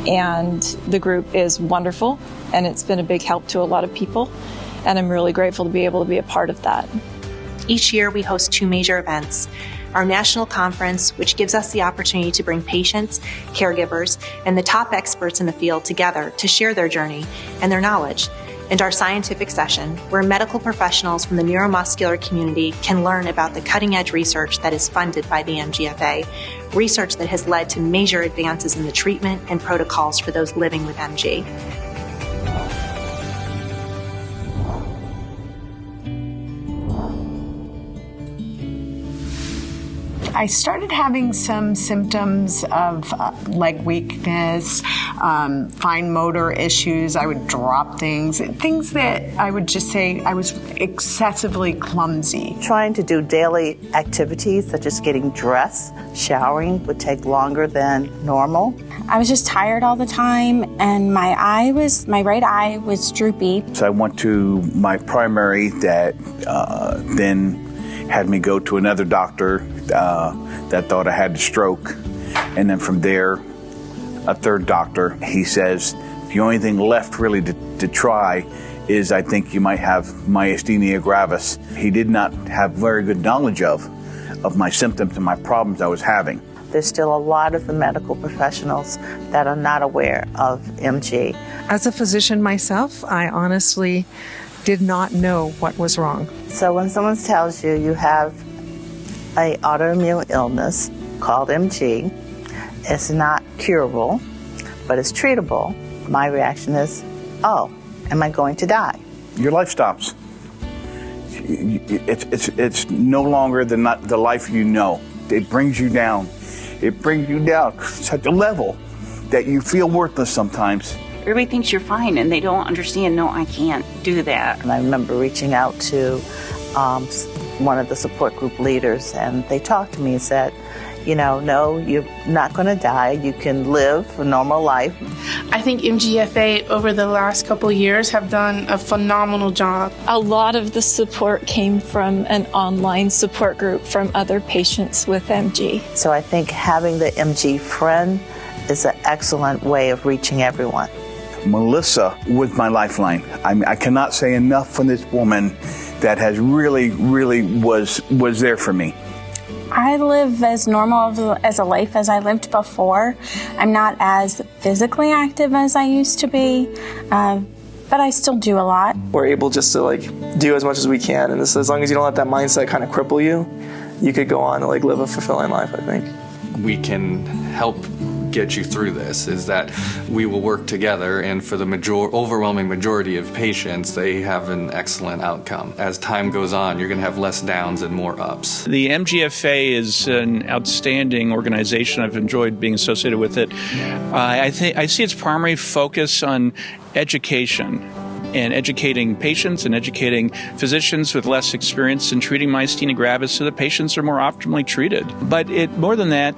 And the group is wonderful, and it's been a big help to a lot of people, and I'm really grateful to be able to be a part of that. Each year we host 2 major events. Our national conference, which gives us the opportunity to bring patients, caregivers, and the top experts in the field together to share their journey and their knowledge. And our scientific session, where medical professionals from the neuromuscular community can learn about the cutting-edge research that is funded by the MGFA, research that has led to major advances in the treatment and protocols for those living with MG. I started having some symptoms of leg weakness, fine motor issues. I would drop things that I would just say I was excessively clumsy. Trying to do daily activities such as getting dressed, showering would take longer than normal. I was just tired all the time, and my right eye was droopy. So I went to my primary that then had me go to another doctor that thought I had a stroke. And then from there, a third doctor. He says, the only thing left really to try is I think you might have myasthenia gravis. He did not have very good knowledge of my symptoms and my problems I was having. There's still a lot of the medical professionals that are not aware of MG. As a physician myself, I honestly did not know what was wrong. So when someone tells you you have an autoimmune illness called MG, it's not curable, but it's treatable, my reaction is, oh, am I going to die? Your life stops. It's no longer the life you know. It brings you down. It brings you down to such a level that you feel worthless sometimes. Everybody thinks you're fine, and they don't understand, no, I can't do that. And I remember reaching out to one of the support group leaders, and they talked to me and said, no, you're not going to die. You can live a normal life. I think MGFA over the last couple of years have done a phenomenal job. A lot of the support came from an online support group from other patients with MG. So I think having the MG friend is an excellent way of reaching everyone. Melissa was my lifeline. I cannot say enough for this woman that has really was there for me. I live as normal as a life as I lived before. I'm not as physically active as I used to be, but I still do a lot. We're able just to do as much as we can, and as long as you don't let that mindset kind of cripple you, you could go on to live a fulfilling life, I think. We can help get you through this, is that we will work together, and for the overwhelming majority of patients, they have an excellent outcome. As time goes on, you're going to have less downs and more ups. The MGFA is an outstanding organization. I've enjoyed being associated with it. I see its primary focus on education and educating patients and educating physicians with less experience in treating myasthenia gravis so that patients are more optimally treated. But more than that,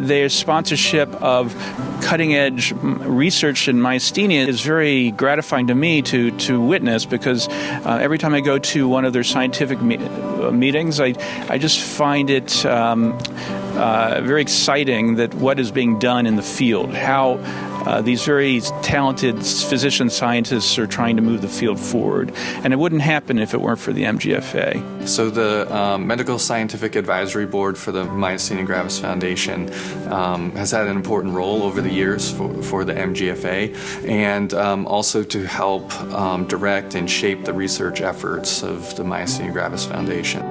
their sponsorship of cutting-edge research in myasthenia is very gratifying to me to witness, because every time I go to one of their scientific meetings, I just find it very exciting that what is being done in the field, how these very talented physician scientists are trying to move the field forward. And it wouldn't happen if it weren't for the MGFA. So the Medical Scientific Advisory Board for the Myasthenia Gravis Foundation has had an important role over the years for the MGFA, and also to help direct and shape the research efforts of the Myasthenia Gravis Foundation.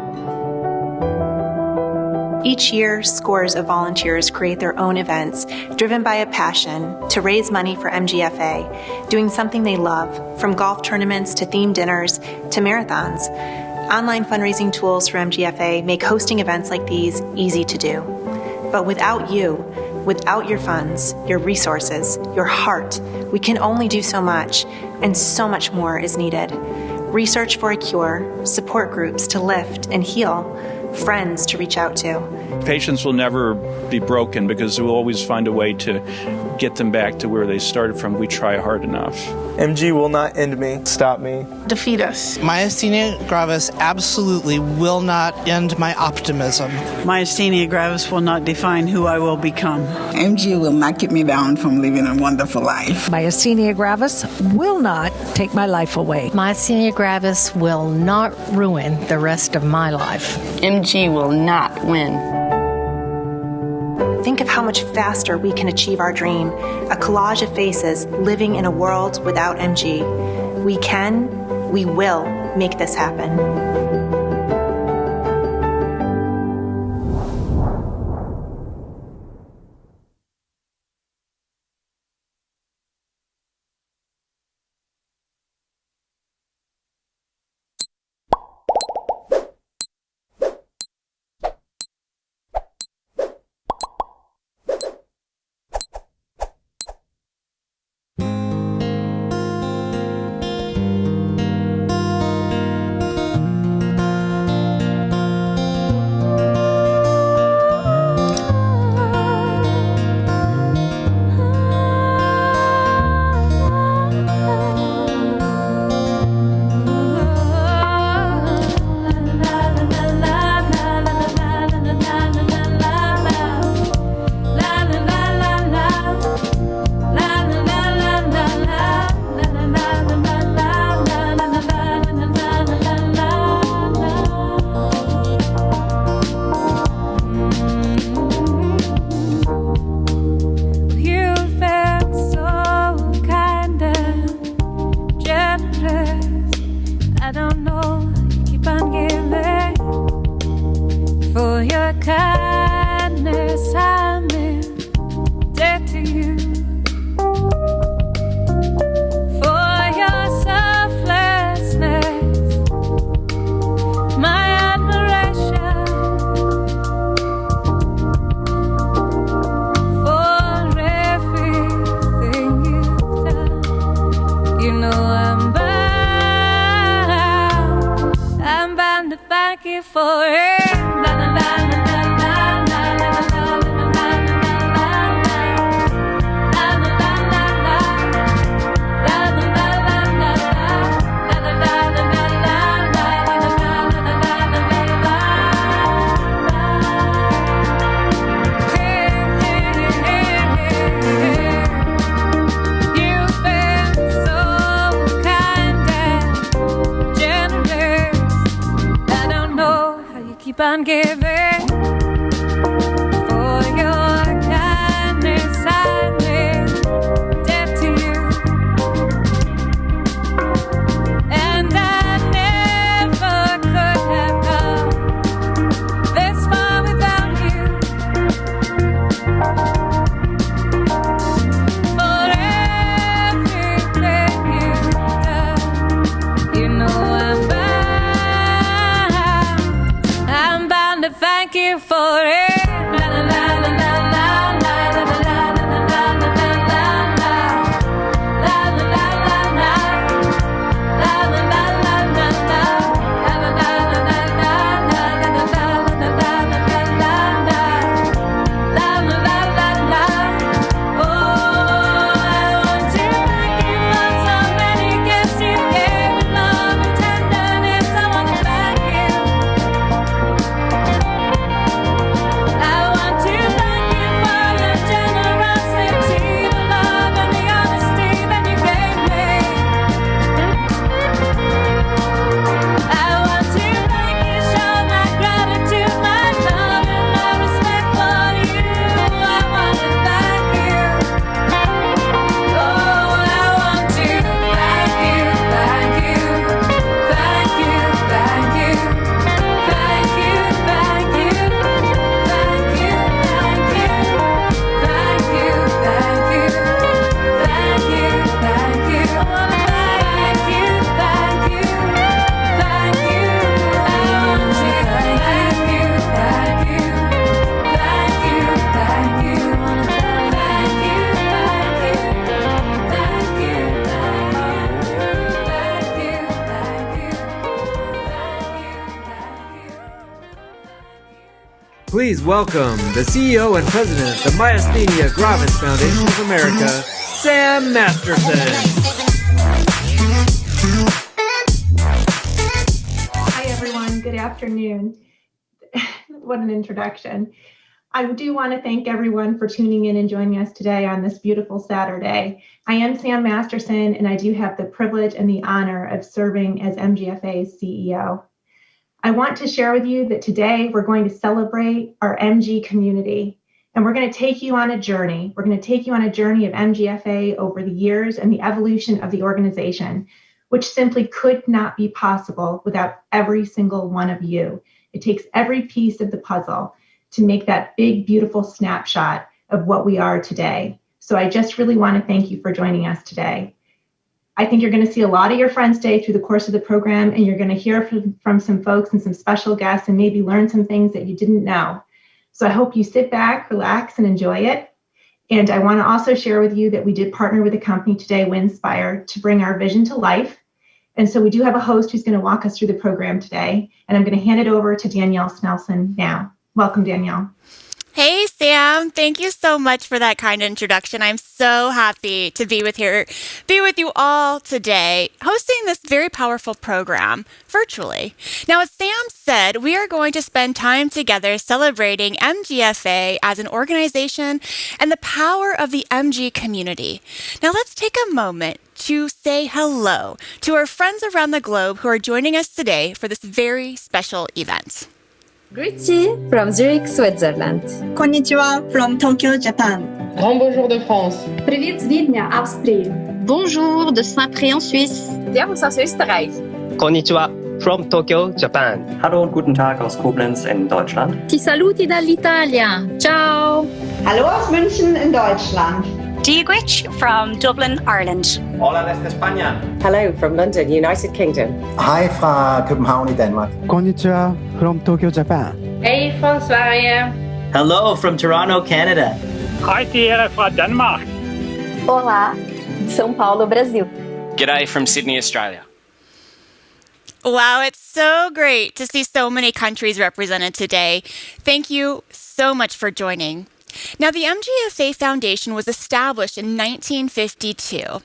Each year, scores of volunteers create their own events driven by a passion to raise money for MGFA, doing something they love, from golf tournaments to themed dinners to marathons. Online fundraising tools for MGFA make hosting events like these easy to do. But without you, without your funds, your resources, your heart, we can only do so much, and so much more is needed. Research for a cure, support groups to lift and heal, friends to reach out to. Patients will never be broken because we'll always find a way to get them back to where they started from. We try hard enough. MG will not end me, stop me. Defeat us. Myasthenia gravis absolutely will not end my optimism. Myasthenia gravis will not define who I will become. MG will not get me down from living a wonderful life. Myasthenia gravis will not take my life away. Myasthenia gravis will not ruin the rest of my life. MG will not win. Think of how much faster we can achieve our dream, a collage of faces living in a world without MG. We can, we will make this happen. please welcome the CEO and President of the Myasthenia Gravis Foundation of America, Sam Masterson. Hi, everyone. Good afternoon. What an introduction. I do want to thank everyone for tuning in and joining us today on this beautiful Saturday. I am Sam Masterson, and I do have the privilege and the honor of serving as MGFA's CEO. I want to share with you that today we're going to celebrate our MG community, and we're going to take you on a journey. We're going to take you on a journey of MGFA over the years and the evolution of the organization, which simply could not be possible without every single one of you. It takes every piece of the puzzle to make that big, beautiful snapshot of what we are today. So I just really want to thank you for joining us today. I think you're going to see a lot of your friends today through the course of the program, and you're going to hear from some folks and some special guests and maybe learn some things that you didn't know. So I hope you sit back, relax, and enjoy it. And I want to also share with you that we did partner with a company today, Winspire, to bring our vision to life. And so we do have a host who's going to walk us through the program today, and I'm going to hand it over to Danielle Snelson now. Welcome, Danielle. Hey, Sam. Thank you so much for that kind introduction. I'm so happy to be with you all today, hosting this very powerful program virtually. Now, as Sam said, we are going to spend time together celebrating MGFA as an organization and the power of the MG community. Now, let's take a moment to say hello to our friends around the globe who are joining us today for this very special event. Grüezi from Zurich, Switzerland. Konnichiwa from Tokyo, Japan. Grand bonjour de France. Привет z Wiednia, Austria. Bonjour de Saint-Pré en Suisse. Servus aus Österreich. Konnichiwa from Tokyo, Japan. Hallo und guten Tag aus Koblenz in Deutschland. Ti saluti dall'Italia. Ciao. Hallo aus München in Deutschland. Diagwich from Dublin, Ireland. Hola desde España. Hello from London, United Kingdom. Hej fra København i Danmark. Konnichiwa from Tokyo, Japan. Hey from Sverige. Hello from Toronto, Canada. Hej her fra Danmark. Olá, São Paulo, Brasil. G'day from Sydney, Australia. Wow, it's so great to see so many countries represented today. Thank you so much for joining. Now, the MGFA Foundation was established in 1952.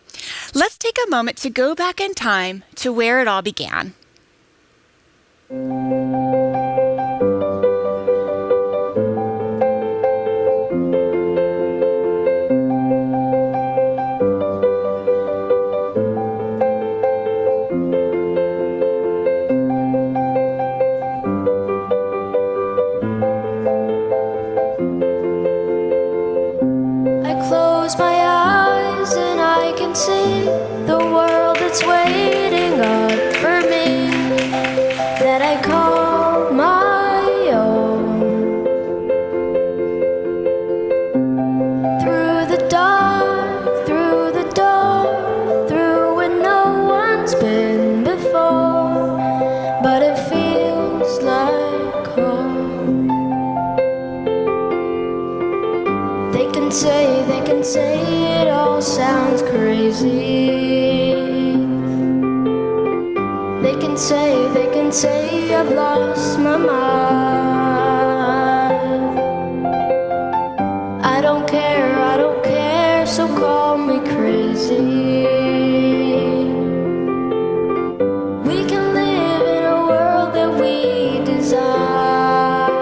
Let's take a moment to go back in time to where it all began. Close my eyes and I can see the world that's waiting up for me, that I call my own. Through the dark, through the door, through where no one's been before, but it feels like home. They can say it all sounds crazy. They can say I've lost my mind. I don't care, so call me crazy. We can live in a world that we desire.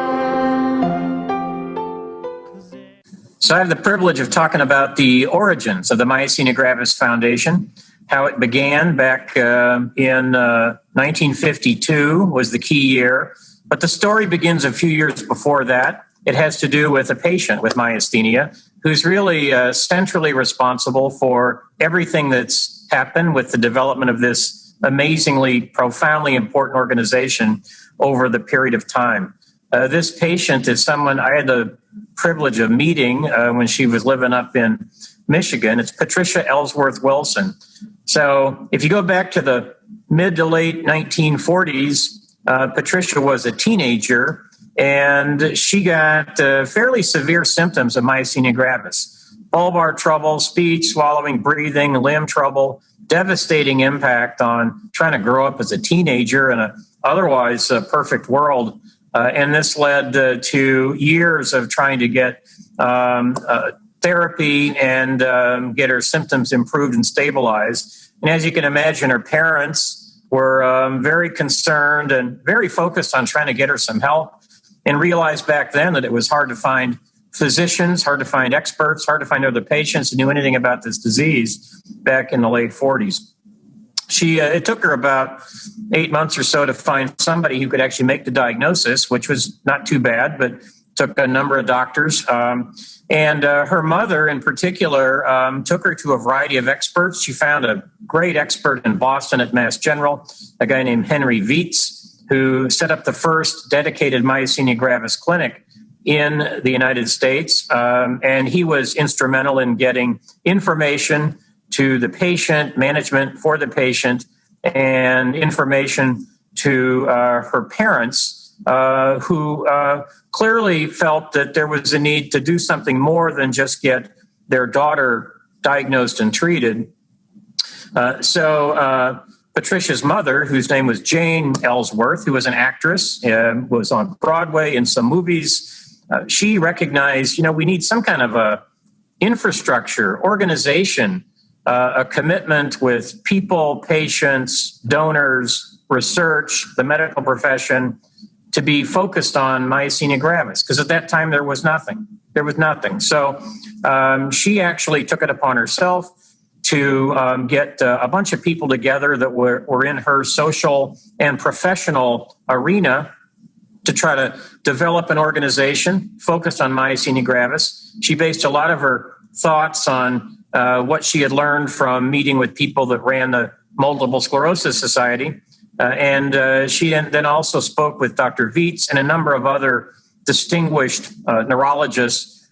So I have the privilege of talking about the origins of the Myasthenia Gravis Foundation, how it began back in 1952 was the key year. But the story begins a few years before that. It has to do with a patient with myasthenia who's really centrally responsible for everything that's happened with the development of this amazingly, profoundly important organization over the period of time. This patient is someone I had the privilege of meeting when she was living up in Michigan. It's Patricia Ellsworth Wilson. So if you go back to the mid to late 1940s, Patricia was a teenager and she got fairly severe symptoms of myasthenia gravis. Bulbar trouble, speech, swallowing, breathing, limb trouble, devastating impact on trying to grow up as a teenager in an otherwise perfect world And this led to years of trying to get therapy and get her symptoms improved and stabilized. And as you can imagine, her parents were very concerned and very focused on trying to get her some help, and realized back then that it was hard to find physicians, hard to find experts, hard to find other patients who knew anything about this disease back in the late 40s. It took her about 8 months or so to find somebody who could actually make the diagnosis, which was not too bad, but took a number of doctors. And her mother in particular took her to a variety of experts. She found a great expert in Boston at Mass General, a guy named Henry Vietz, who set up the first dedicated myasthenia gravis clinic in the United States. And he was instrumental in getting information to the patient, management for the patient, and information to her parents, who clearly felt that there was a need to do something more than just get their daughter diagnosed and treated. So Patricia's mother, whose name was Jane Ellsworth, who was an actress, was on Broadway in some movies, she recognized, we need some kind of a infrastructure, organization, a commitment with people, patients, donors, research, the medical profession, to be focused on myasthenia gravis, because at that time there was nothing. So she actually took it upon herself to get a bunch of people together that were in her social and professional arena to try to develop an organization focused on myasthenia gravis. She based a lot of her thoughts on what she had learned from meeting with people that ran the Multiple Sclerosis Society. And she then also spoke with Dr. Vietz and a number of other distinguished neurologists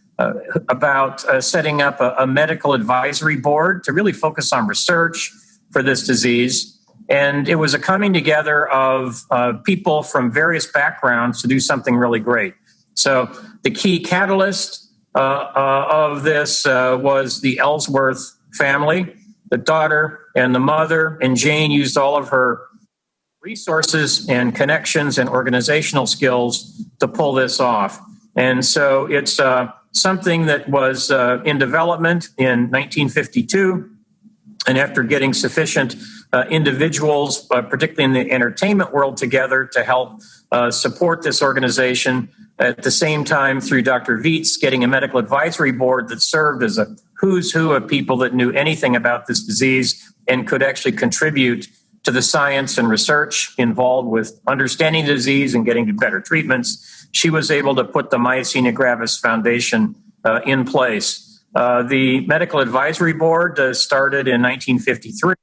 about setting up a medical advisory board to really focus on research for this disease. And it was a coming together of people from various backgrounds to do something really great. So the key catalyst of this was the Ellsworth family, the daughter and the mother, and Jane used all of her resources and connections and organizational skills to pull this off. And so it's something that was in development in 1952. And after getting sufficient individuals, particularly in the entertainment world, together to help support this organization, at the same time, through Dr. Vietz, getting a medical advisory board that served as a who's who of people that knew anything about this disease and could actually contribute to the science and research involved with understanding the disease and getting to better treatments. She was able to put the Myasthenia Gravis Foundation in place. The medical advisory board started in 1953.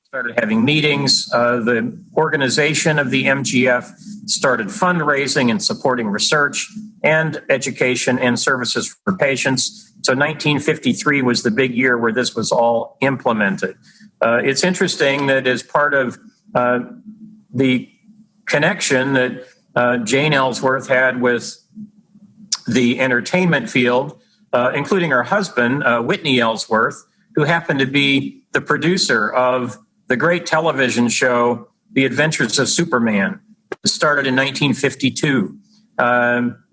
Started having meetings. The organization of the MGF started fundraising and supporting research and education and services for patients. So 1953 was the big year where this was all implemented. It's interesting that as part of the connection that Jane Ellsworth had with the entertainment field, including her husband, Whitney Ellsworth, who happened to be the producer of the great television show, The Adventures of Superman, started in 1952.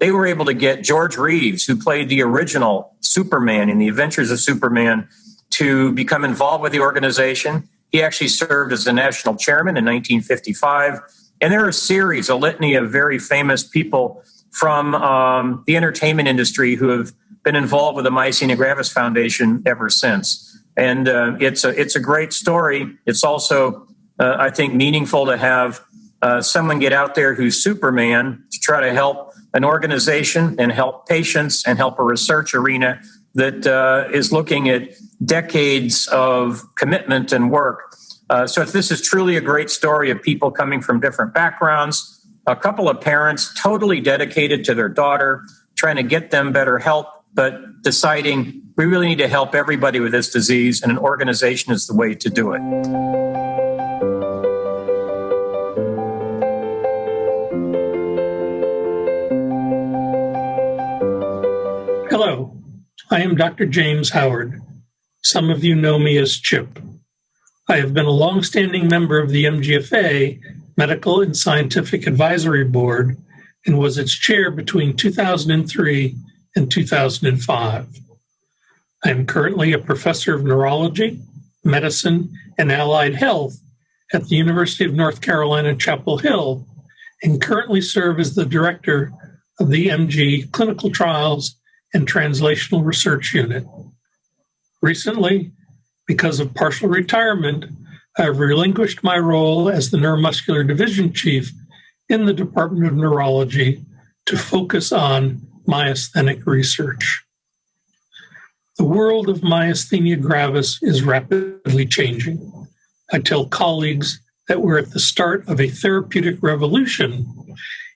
They were able to get George Reeves, who played the original Superman in The Adventures of Superman, to become involved with the organization. He actually served as the national chairman in 1955. And there are a litany of very famous people from the entertainment industry who have been involved with the Myasthenia Gravis Foundation ever since. And it's a great story. It's also, I think, meaningful to have someone get out there who's Superman to try to help an organization and help patients and help a research arena that is looking at decades of commitment and work. So this is truly a great story of people coming from different backgrounds, a couple of parents totally dedicated to their daughter, trying to get them better help, but deciding we really need to help everybody with this disease, and an organization is the way to do it. Hello, I am Dr. James Howard. Some of you know me as Chip. I have been a longstanding member of the MGFA Medical and Scientific Advisory Board and was its chair between 2003 and 2005. I am currently a professor of neurology, medicine, and allied health at the University of North Carolina, Chapel Hill, and currently serve as the director of the MG Clinical Trials and Translational Research Unit. Recently, because of partial retirement, I have relinquished my role as the neuromuscular division chief in the Department of Neurology to focus on myasthenic research. The world of myasthenia gravis is rapidly changing. I tell colleagues that we're at the start of a therapeutic revolution,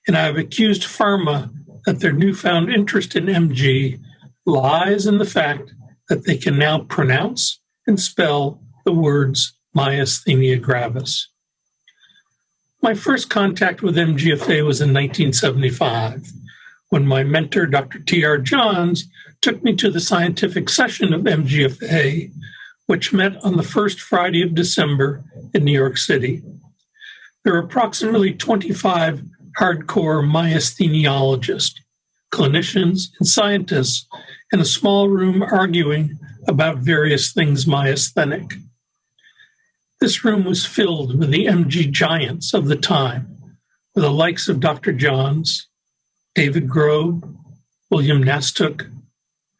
and I have accused pharma that their newfound interest in MG lies in the fact that they can now pronounce and spell the words myasthenia gravis. My first contact with MGFA was in 1975, when my mentor, Dr. T.R. Johns, took me to the scientific session of MGFA, which met on the first Friday of December in New York City. There are approximately 25 hardcore myastheniologists, clinicians, and scientists in a small room arguing about various things myasthenic. This room was filled with the MG giants of the time, with the likes of Dr. Johns, David Grobe, William Nastuk,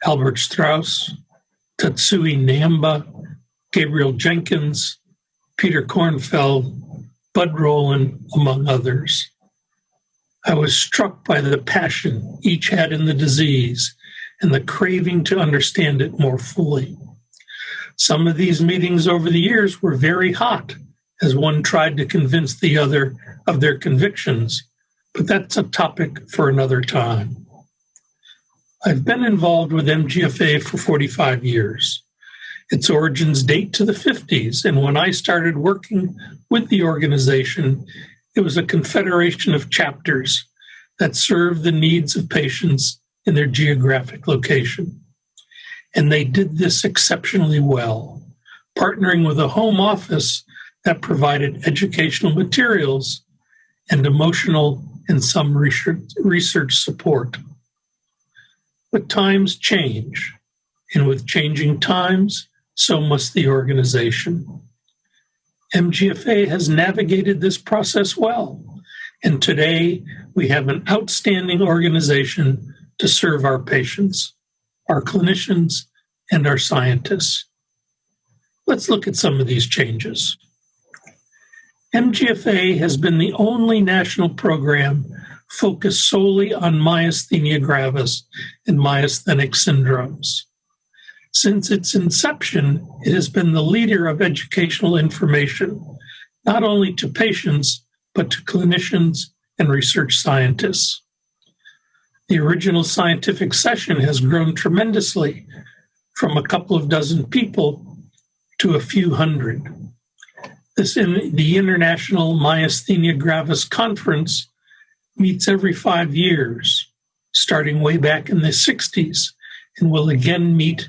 Albert Strauss, Tatsui Namba, Gabriel Jenkins, Peter Kornfeld, Bud Rowland, among others. I was struck by the passion each had in the disease and the craving to understand it more fully. Some of these meetings over the years were very hot as one tried to convince the other of their convictions, but that's a topic for another time. I've been involved with MGFA for 45 years. Its origins date to the 50s, and when I started working with the organization, it was a confederation of chapters that served the needs of patients in their geographic location. And they did this exceptionally well, partnering with a home office that provided educational materials and emotional and some research support. But times change, and with changing times, so must the organization. MGFA has navigated this process well, and today we have an outstanding organization to serve our patients, our clinicians, and our scientists. Let's look at some of these changes. MGFA has been the only national program focused solely on myasthenia gravis and myasthenic syndromes. Since its inception, it has been the leader of educational information, not only to patients, but to clinicians and research scientists. The original scientific session has grown tremendously from a couple of dozen people to a few hundred. The International Myasthenia Gravis Conference meets every 5 years, starting way back in the 60s, and will again meet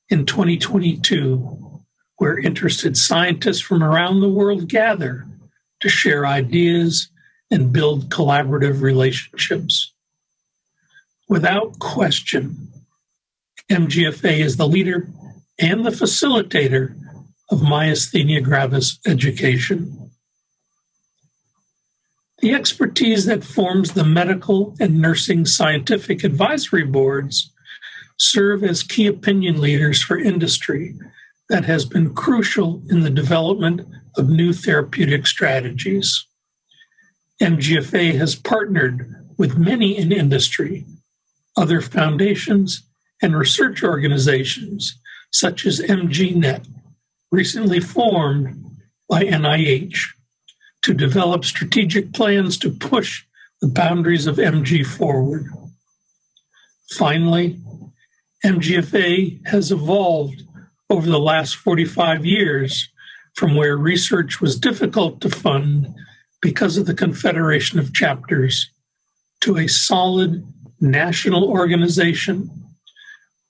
in 2022, where interested scientists from around the world gather to share ideas and build collaborative relationships. Without question, MGFA is the leader and the facilitator of myasthenia gravis education. The expertise that forms the medical and nursing scientific advisory boards serve as key opinion leaders for industry that has been crucial in the development of new therapeutic strategies. MGFA has partnered with many in industry, other foundations, and research organizations such as MGNet, recently formed by NIH, to develop strategic plans to push the boundaries of MG forward. Finally, MGFA has evolved over the last 45 years from where research was difficult to fund because of the confederation of chapters to a solid national organization,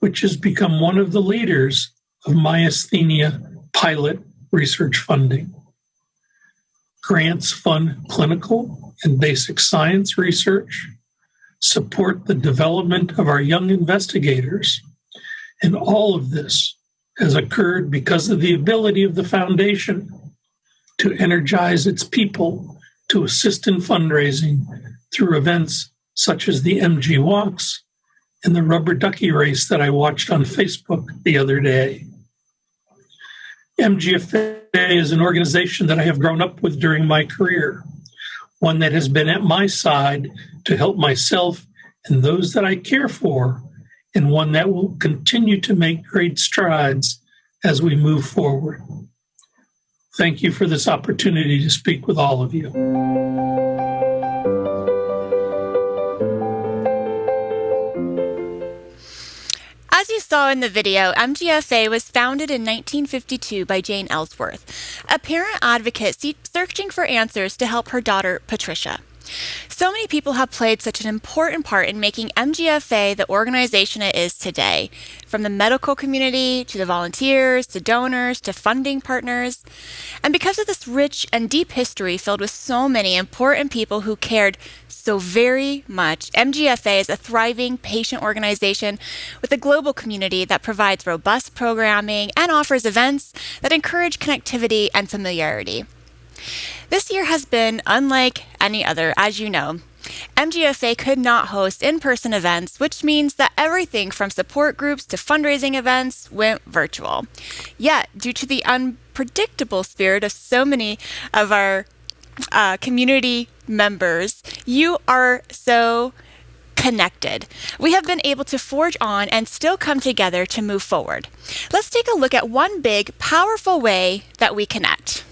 which has become one of the leaders of myasthenia pilot research funding. Grants fund clinical and basic science research, support the development of our young investigators. And all of this has occurred because of the ability of the foundation to energize its people to assist in fundraising through events such as the MG Walks and the rubber ducky race that I watched on Facebook the other day. MGFA is an organization that I have grown up with during my career, one that has been at my side to help myself and those that I care for, and one that will continue to make great strides as we move forward. Thank you for this opportunity to speak with all of you. As you saw in the video, MGFA was founded in 1952 by Jane Ellsworth, a parent advocate searching for answers to help her daughter, Patricia. So many people have played such an important part in making MGFA the organization it is today, from the medical community to the volunteers to donors to funding partners. And because of this rich and deep history filled with so many important people who cared so very much, MGFA is a thriving patient organization with a global community that provides robust programming and offers events that encourage connectivity and familiarity. This year has been unlike any other, as you know. MGFA could not host in-person events, which means that everything from support groups to fundraising events went virtual. Yet, due to the unpredictable spirit of so many of our community members, you are so connected. We have been able to forge on and still come together to move forward. Let's take a look at one big, powerful way that we connect.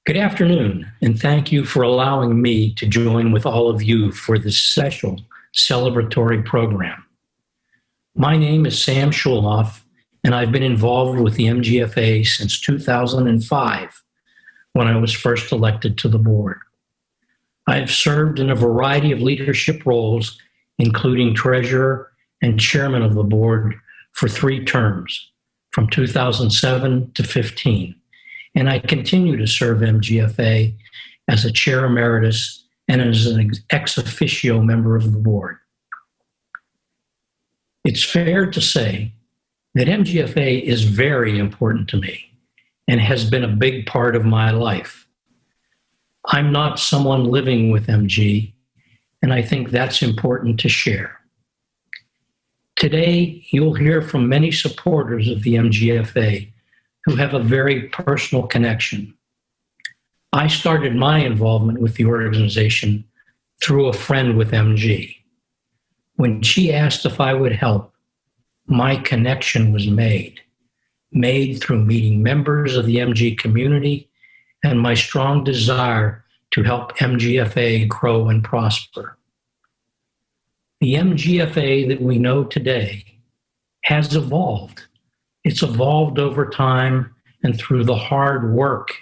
Good afternoon, and thank you for allowing me to join with all of you for this special celebratory program. My name is Sam Schulhoff, and I've been involved with the MGFA since 2005, when I was first elected to the board. I've served in a variety of leadership roles, including treasurer and chairman of the board for 3 terms, from 2007 to 15. And I continue to serve MGFA as a chair emeritus and as an ex officio member of the board. It's fair to say that MGFA is very important to me and has been a big part of my life. I'm not someone living with MG, and I think that's important to share. Today, you'll hear from many supporters of the MGFA who have a very personal connection. I started my involvement with the organization through a friend with MG. When she asked if I would help, my connection was made through meeting members of the MG community and my strong desire to help MGFA grow and prosper. The MGFA that we know today has evolved. It's evolved over time and through the hard work,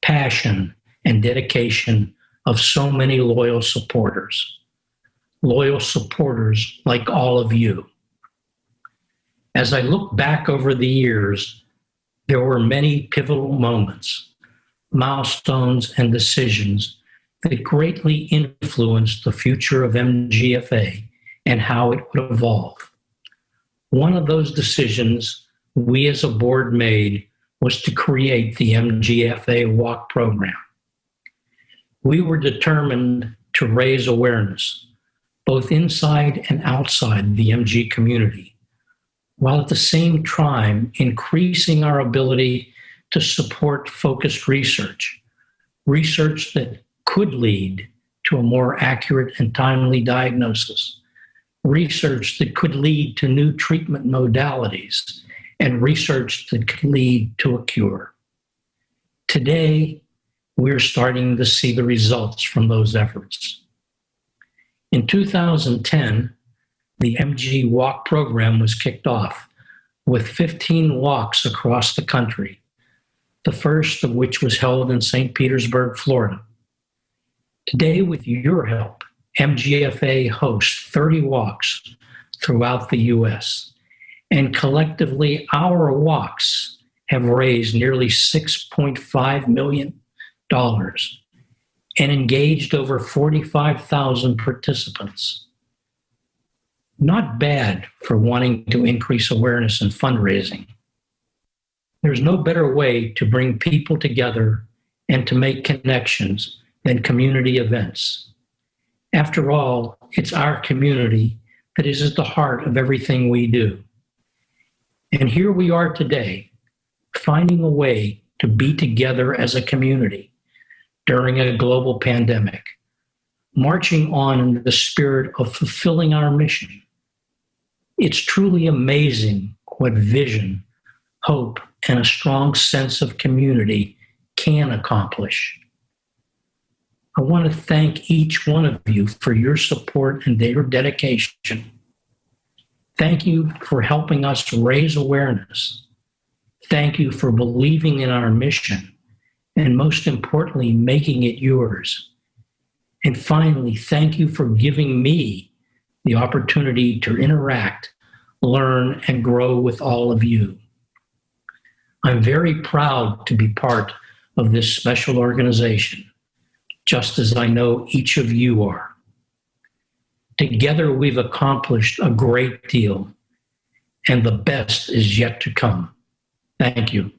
passion, and dedication of so many loyal supporters like all of you. As I look back over the years, there were many pivotal moments, milestones, and decisions that greatly influenced the future of MGFA and how it would evolve. One of those decisions we as a board made was to create the MGFA Walk program. We were determined to raise awareness, both inside and outside the MG community, while at the same time increasing our ability to support focused research that could lead to a more accurate and timely diagnosis, research that could lead to new treatment modalities, and research that could lead to a cure. Today, we're starting to see the results from those efforts. In 2010, the MG Walk program was kicked off with 15 walks across the country, the first of which was held in St. Petersburg, Florida. Today, with your help, MGFA hosts 30 walks throughout the U.S., and collectively, our walks have raised nearly $6.5 million and engaged over 45,000 participants. Not bad for wanting to increase awareness and fundraising. There's no better way to bring people together and to make connections than community events. After all, it's our community that is at the heart of everything we do. And here we are today, finding a way to be together as a community during a global pandemic, marching on in the spirit of fulfilling our mission. It's truly amazing what vision, hope, and a strong sense of community can accomplish. I want to thank each one of you for your support and your dedication. Thank you for helping us raise awareness. Thank you for believing in our mission, and most importantly, making it yours. And finally, thank you for giving me the opportunity to interact, learn, and grow with all of you. I'm very proud to be part of this special organization, just as I know each of you are. Together, we've accomplished a great deal, and the best is yet to come. Thank you.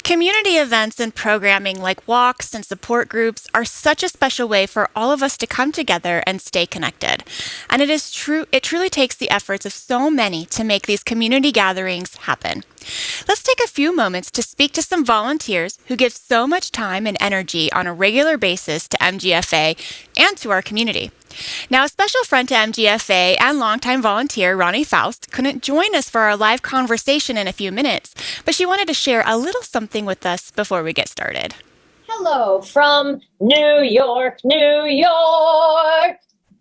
Community events and programming like walks and support groups are such a special way for all of us to come together and stay connected. And it truly takes the efforts of so many to make these community gatherings happen. Let's take a few moments to speak to some volunteers who give so much time and energy on a regular basis to MGFA and to our community. Now, a special friend to MGFA and longtime volunteer Ronnie Faust couldn't join us for our live conversation in a few minutes, but she wanted to share a little something with us before we get started. Hello from New York, New York.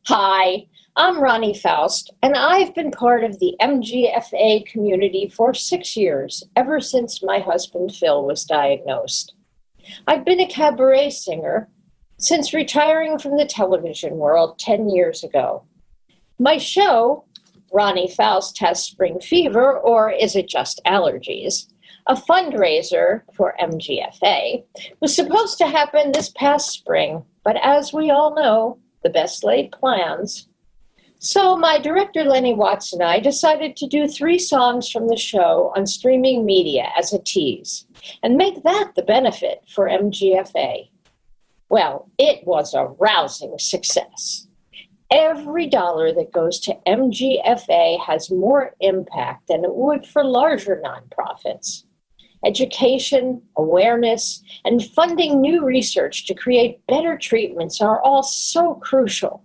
Hi, I'm Ronnie Faust, and I've been part of the MGFA community for 6 years, ever since my husband Phil was diagnosed. I've been a cabaret singer since retiring from the television world 10 years ago. My show, Ronnie Faust Has Spring Fever, or Is It Just Allergies?, a fundraiser for MGFA, was supposed to happen this past spring, but as we all know, the best laid plans. So my director, Lenny Watts, and I decided to do 3 songs from the show on streaming media as a tease, and make that the benefit for MGFA. Well, it was a rousing success. Every dollar that goes to MGFA has more impact than it would for larger nonprofits. Education, awareness, and funding new research to create better treatments are all so crucial.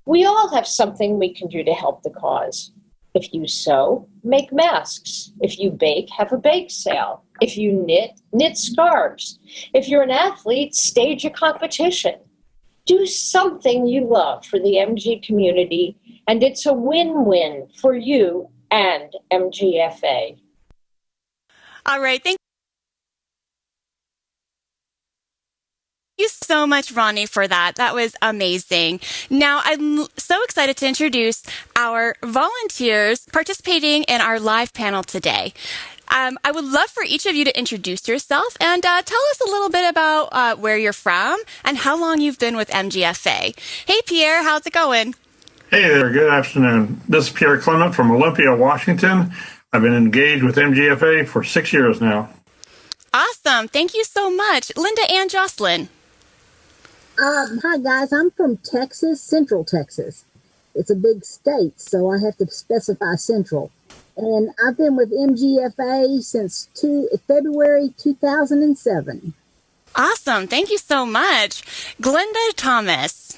We all have something we can do to help the cause. If you sew, make masks. If you bake, have a bake sale. If you knit scarves. If you're an athlete, stage a competition. Do something you love for the MG community, and it's a win-win for you and MGFA. All right, thank you so much, Ronnie, for that. That was amazing. Now, I'm so excited to introduce our volunteers participating in our live panel today. I would love for each of you to introduce yourself and tell us a little bit about where you're from and how long you've been with MGFA. Hey, Pierre, how's it going? Hey there, good afternoon. This is Pierre Clement from Olympia, Washington. I've been engaged with MGFA for 6 years now. Awesome. Thank you so much. Linda and Jocelyn. Hi, guys. I'm from Texas, Central Texas. It's a big state, so I have to specify Central. And I've been with MGFA since February 2007. Awesome. Thank you so much. Glenda Thomas.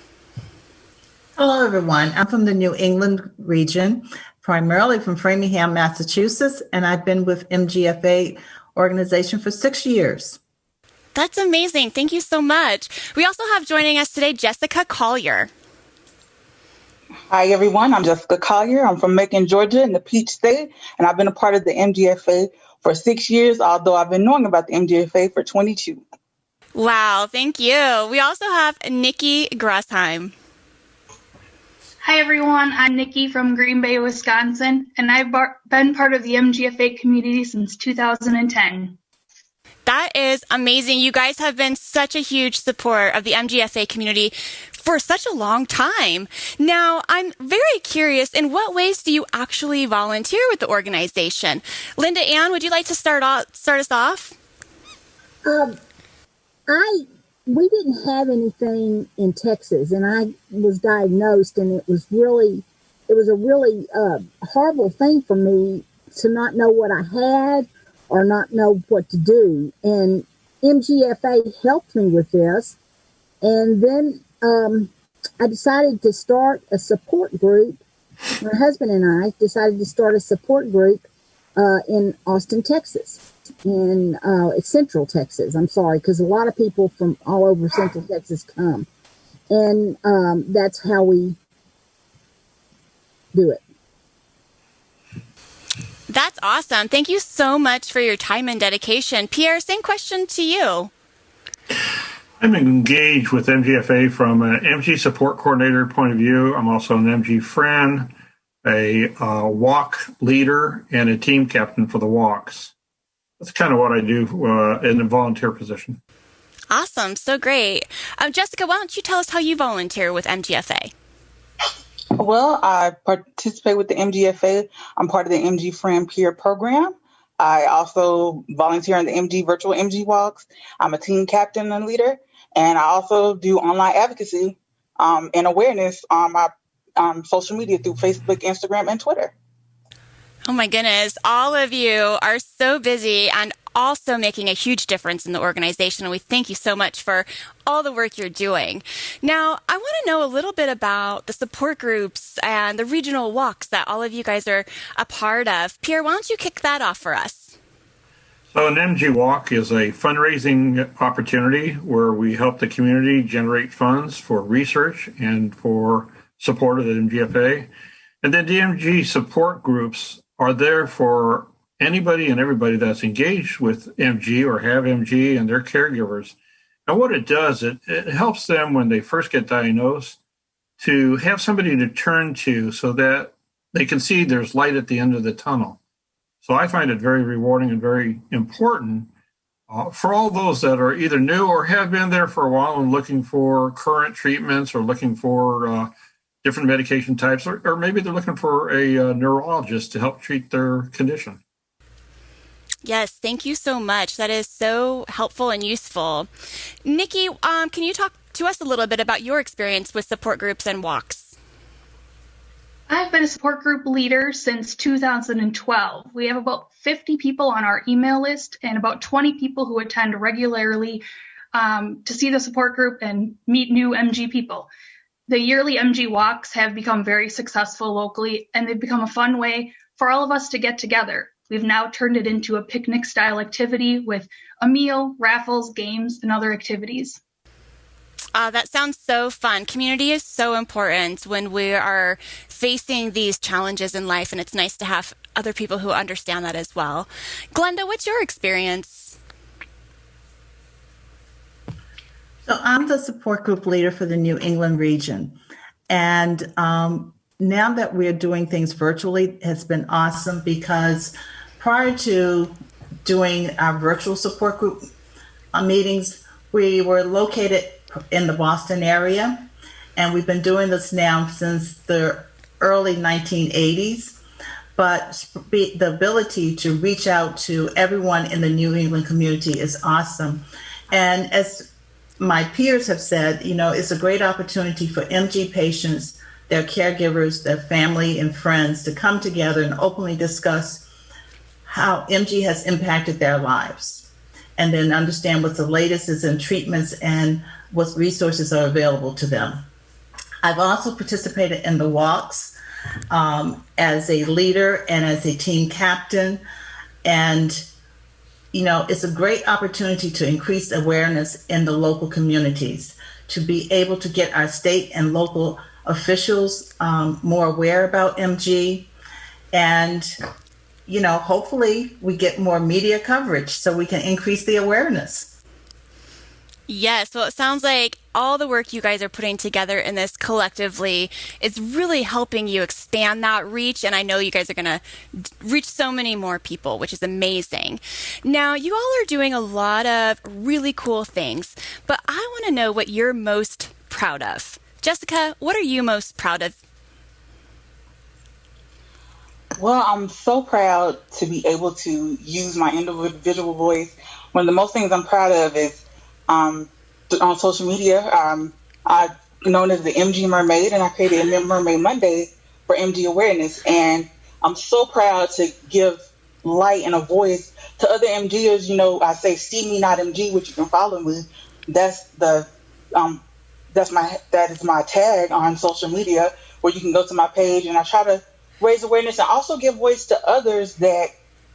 Hello, everyone. I'm from the New England region, primarily from Framingham, Massachusetts, and I've been with MGFA organization for 6 years. That's amazing. Thank you so much. We also have joining us today Jessica Collier. Hi, everyone. I'm Jessica Collier. I'm from Macon, Georgia, in the Peach State, and I've been a part of the MGFA for 6 years, although I've been knowing about the MGFA for 22. Wow, thank you. We also have Nikki Grossheim. Hi, everyone. I'm Nikki from Green Bay, Wisconsin, and I've been part of the MGFA community since 2010. That is amazing. You guys have been such a huge support of the MGFA community for such a long time. Now, I'm very curious, in what ways do you actually volunteer with the organization? Linda Ann, would you like to start us off? We didn't have anything in Texas, and I was diagnosed, and it was a really horrible thing for me to not know what I had or not know what to do. And MGFA helped me with this. And then I decided to start a support group. My husband and I decided to start a support group in Austin, Texas. In it's Central Texas. I'm sorry, because a lot of people from all over Central Texas come, and that's how we do it. That's awesome. Thank you so much for your time and dedication. Pierre, same question to you. I'm engaged with MGFA from an MG support coordinator point of view. I'm also an MG friend, a walk leader, and a team captain for the walks. That's kind of what I do in a volunteer position. Awesome. So great. Jessica, why don't you tell us how you volunteer with MGFA? Well, I participate with the MGFA. I'm part of the MG Friend Peer program. I also volunteer in the MG Virtual MG Walks. I'm a team captain and leader. And I also do online advocacy and awareness on my social media through Facebook, Instagram, and Twitter. Oh my goodness. All of you are so busy and also making a huge difference in the organization. And we thank you so much for all the work you're doing. Now, I want to know a little bit about the support groups and the regional walks that all of you guys are a part of. Pierre, why don't you kick that off for us? So an MG Walk is a fundraising opportunity where we help the community generate funds for research and for support of the MGFA. And then the MG support groups are there for anybody and everybody that's engaged with MG or have MG and their caregivers. And what it does, it helps them when they first get diagnosed to have somebody to turn to so that they can see there's light at the end of the tunnel. So I find it very rewarding and very important for all those that are either new or have been there for a while and looking for current treatments or looking for different medication types, or maybe they're looking for a neurologist to help treat their condition. Yes, thank you so much. That is so helpful and useful. Nikki, can you talk to us a little bit about your experience with support groups and walks? I've been a support group leader since 2012. We have about 50 people on our email list and about 20 people who attend regularly to see the support group and meet new MG people. The yearly MG walks have become very successful locally, and they've become a fun way for all of us to get together. We've now turned it into a picnic-style activity with a meal, raffles, games, and other activities. That sounds so fun. Community is so important when we are facing these challenges in life, and it's nice to have other people who understand that as well. Glenda, what's your experience? So I'm the support group leader for the New England region. And now that we're doing things virtually, it's been awesome because prior to doing our virtual support group meetings, we were located in the Boston area. And we've been doing this now since the early 1980s. but the ability to reach out to everyone in the New England community is awesome. And as my peers have said, it's a great opportunity for MG patients, their caregivers, their family and friends to come together and openly discuss how MG has impacted their lives, and then understand what the latest is in treatments and what resources are available to them. I've also participated in the walks as a leader and as a team captain. And, it's a great opportunity to increase awareness in the local communities, to be able to get our state and local officials more aware about MG. And, hopefully we get more media coverage so we can increase the awareness. Yes, well, it sounds like all the work you guys are putting together in this collectively is really helping you expand that reach, and I know you guys are going to reach so many more people, which is amazing. Now, you all are doing a lot of really cool things, but I want to know what you're most proud of. Jessica, what are you most proud of? Well, I'm so proud to be able to use my individual voice. One of the most things I'm proud of is on social media, I'm known as the MG Mermaid, and I created a Mermaid Monday for MG awareness. And I'm so proud to give light and a voice to other MGers. I say, see me, not MG, which you can follow me. That is my tag on social media, where you can go to my page, and I try to raise awareness and also give voice to others that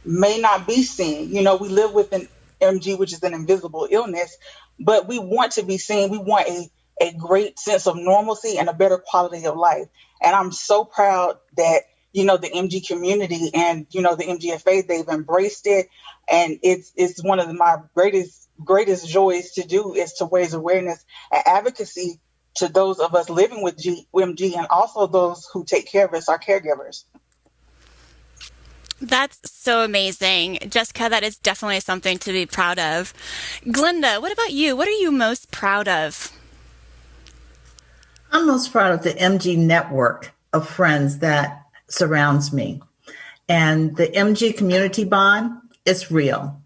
may not be seen. We live with an MG, which is an invisible illness, but we want to be seen. We want a great sense of normalcy and a better quality of life. And I'm so proud that, the MG community and, the MGFA, they've embraced it. And it's one of my greatest joys to do, is to raise awareness and advocacy to those of us living with MG, and also those who take care of us, our caregivers. That's so amazing. Jessica, that is definitely something to be proud of. Glenda, what about you? What are you most proud of? I'm most proud of the MG network of friends that surrounds me. And the MG community bond is real.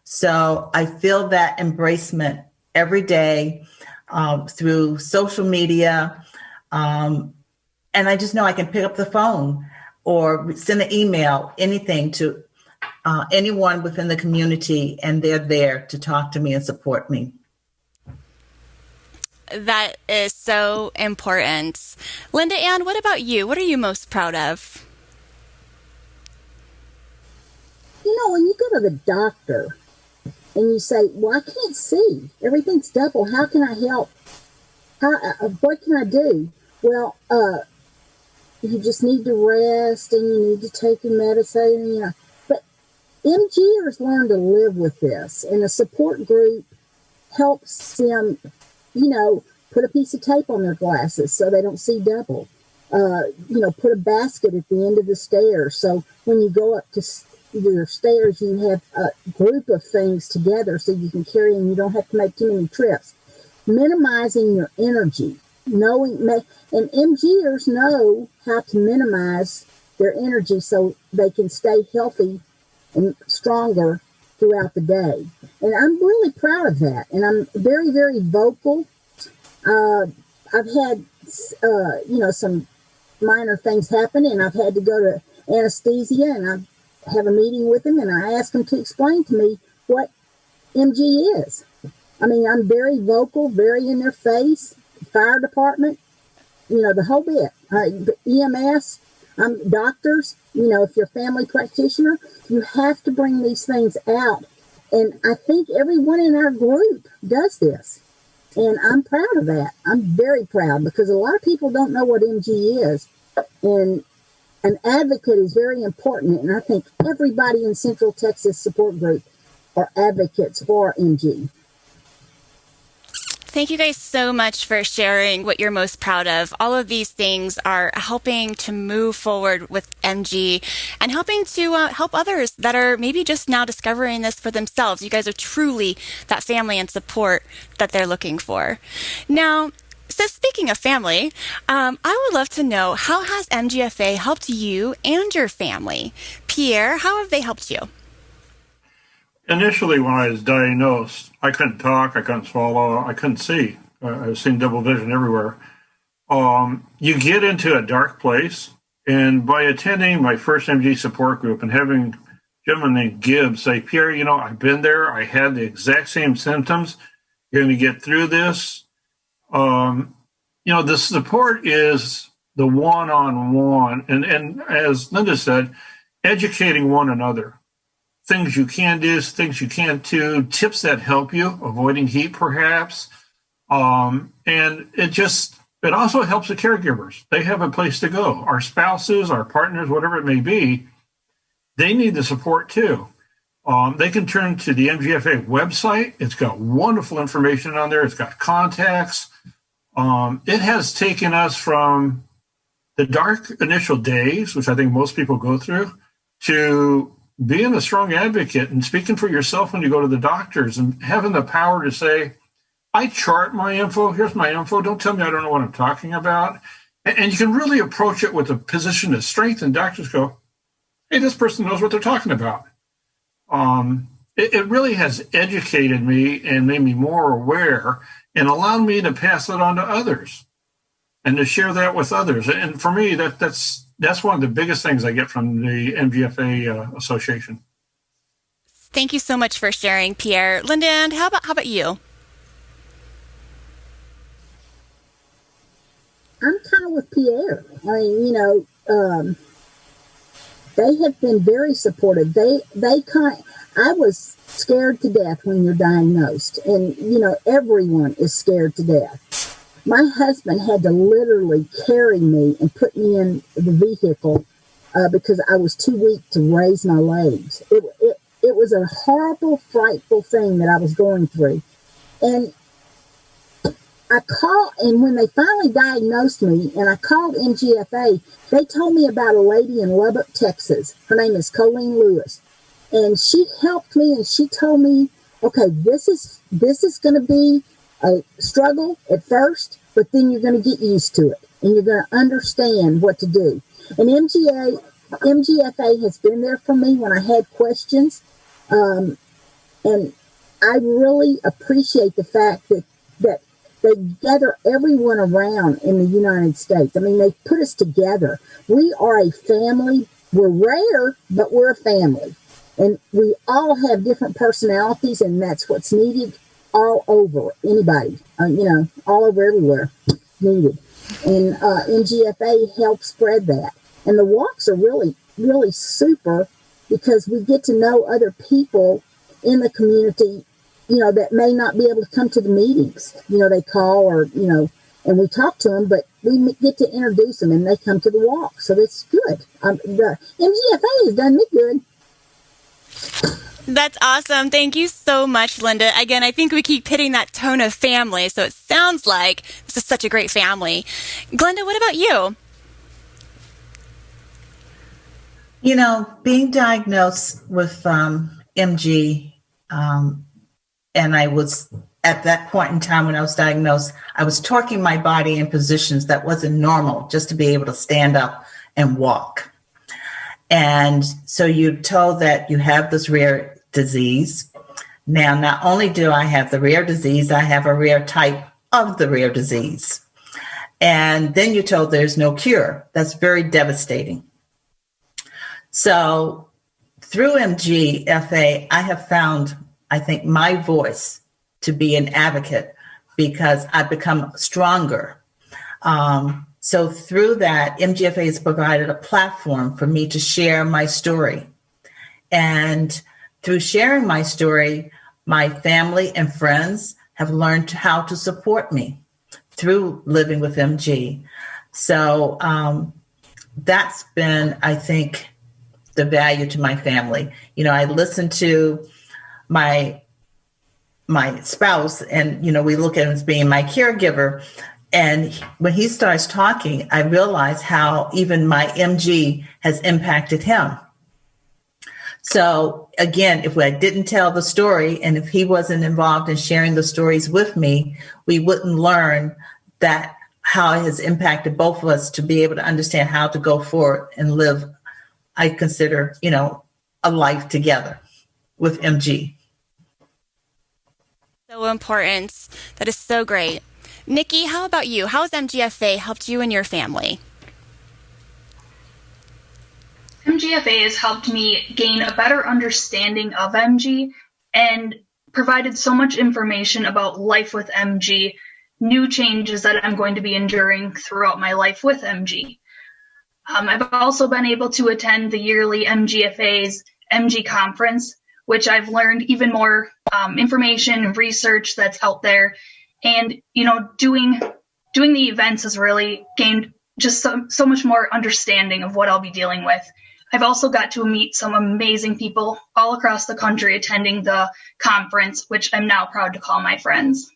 So I feel that embracement every day through social media. And I just know I can pick up the phone or send an email, anything to anyone within the community, and they're there to talk to me and support me. That is so important. Linda Ann, what about you? What are you most proud of? When you go to the doctor and you say, well, I can't see, everything's double, how can I help? What can I do? Well, you just need to rest and you need to take your medicine. But MGers learn to live with this, and a support group helps them, put a piece of tape on their glasses so they don't see double. Put a basket at the end of the stairs, so when you go up to your stairs, you have a group of things together so you can carry and you don't have to make too many trips. Minimizing your energy. And MGers know how to minimize their energy so they can stay healthy and stronger throughout the day. And I'm really proud of that. And I'm very, very vocal. I've had, some minor things happen, and I've had to go to anesthesia, and I have a meeting with them, and I ask them to explain to me what MG is. I'm very vocal, very in their face. Fire department, the whole bit. EMS, doctors, if you're a family practitioner, you have to bring these things out. And I think everyone in our group does this. And I'm proud of that. I'm very proud, because a lot of people don't know what MG is. And an advocate is very important. And I think everybody in Central Texas Support Group are advocates for MG. Thank you guys so much for sharing what you're most proud of. All of these things are helping to move forward with MG and helping to help others that are maybe just now discovering this for themselves. You guys are truly that family and support that they're looking for. Now, So speaking of family, I would love to know, how has MGFA helped you and your family? Pierre, how have they helped you? Initially, when I was diagnosed, I couldn't talk, I couldn't swallow, I couldn't see. I was seeing double vision everywhere. You get into a dark place, and by attending my first MG support group and having a gentleman named Gibbs say, Pierre, I've been there, I had the exact same symptoms, you're going to get through this. The support is the one-on-one, and as Linda said, educating one another. Things you can do, things you can't do, tips that help you, avoiding heat perhaps. And it also helps the caregivers. They have a place to go. Our spouses, our partners, whatever it may be, they need the support too. They can turn to the MGFA website. It's got wonderful information on there. It's got contacts. It has taken us from the dark initial days, which I think most people go through, to being a strong advocate and speaking for yourself when you go to the doctors and having the power to say, I chart my info. Here's my info. Don't tell me I don't know what I'm talking about. And you can really approach it with a position of strength, and doctors go, hey, this person knows what they're talking about. It really has educated me and made me more aware and allowed me to pass it on to others and to share that with others. And for me, that's one of the biggest things I get from the MGFA Association. Thank you so much for sharing, Pierre. Linda, and how about you? I'm kind of with Pierre. I mean, they have been very supportive. I was scared to death when you're diagnosed, and everyone is scared to death. My husband had to literally carry me and put me in the vehicle because I was too weak to raise my legs. It was a horrible, frightful thing that I was going through, and and when they finally diagnosed me and I called MGFA, they told me about a lady in Lubbock, Texas. Her name is Colleen Lewis. And she helped me, and she told me, okay, this is going to be a struggle at first, but then you're going to get used to it and you're going to understand what to do. And MGFA has been there for me when I had questions. And I really appreciate the fact that they gather everyone around in the United States. I mean, they put us together. We are a family. We're rare, but we're a family. And we all have different personalities, and that's what's needed all over. Anybody, all over everywhere needed. And MGFA helps spread that. And the walks are really, really super because we get to know other people in the community that may not be able to come to the meetings. They call or, and we talk to them, but we get to introduce them and they come to the walk. So that's good. The MGFA has done me good. That's awesome. Thank you so much, Linda. Again, I think we keep hitting that tone of family, so it sounds like this is such a great family. Glenda, what about you? Being diagnosed with MG, and I was, at that point in time when I was diagnosed, I was torquing my body in positions that wasn't normal just to be able to stand up and walk. And so you're told that you have this rare disease. Now, not only do I have the rare disease, I have a rare type of the rare disease. And then you're told there's no cure. That's very devastating. So through MGFA, I have found, I think, my voice to be an advocate because I've become stronger. So through that, MGFA has provided a platform for me to share my story. And through sharing my story, my family and friends have learned how to support me through living with MG. So that's been, I think, the value to my family. I listen to my spouse and, we look at him as being my caregiver. And when he starts talking, I realize how even my MG has impacted him. So again, if I didn't tell the story and if he wasn't involved in sharing the stories with me, we wouldn't learn that how it has impacted both of us to be able to understand how to go forward and live, I consider, a life together with MG. So important. That is so great. Nikki, how about you? How has MGFA helped you and your family? MGFA has helped me gain a better understanding of MG and provided so much information about life with MG, new changes that I'm going to be enduring throughout my life with MG. I've also been able to attend the yearly MGFA's MG conference, which I've learned even more information and research that's out there. And, doing the events has really gained just so much more understanding of what I'll be dealing with. I've also got to meet some amazing people all across the country attending the conference, which I'm now proud to call my friends.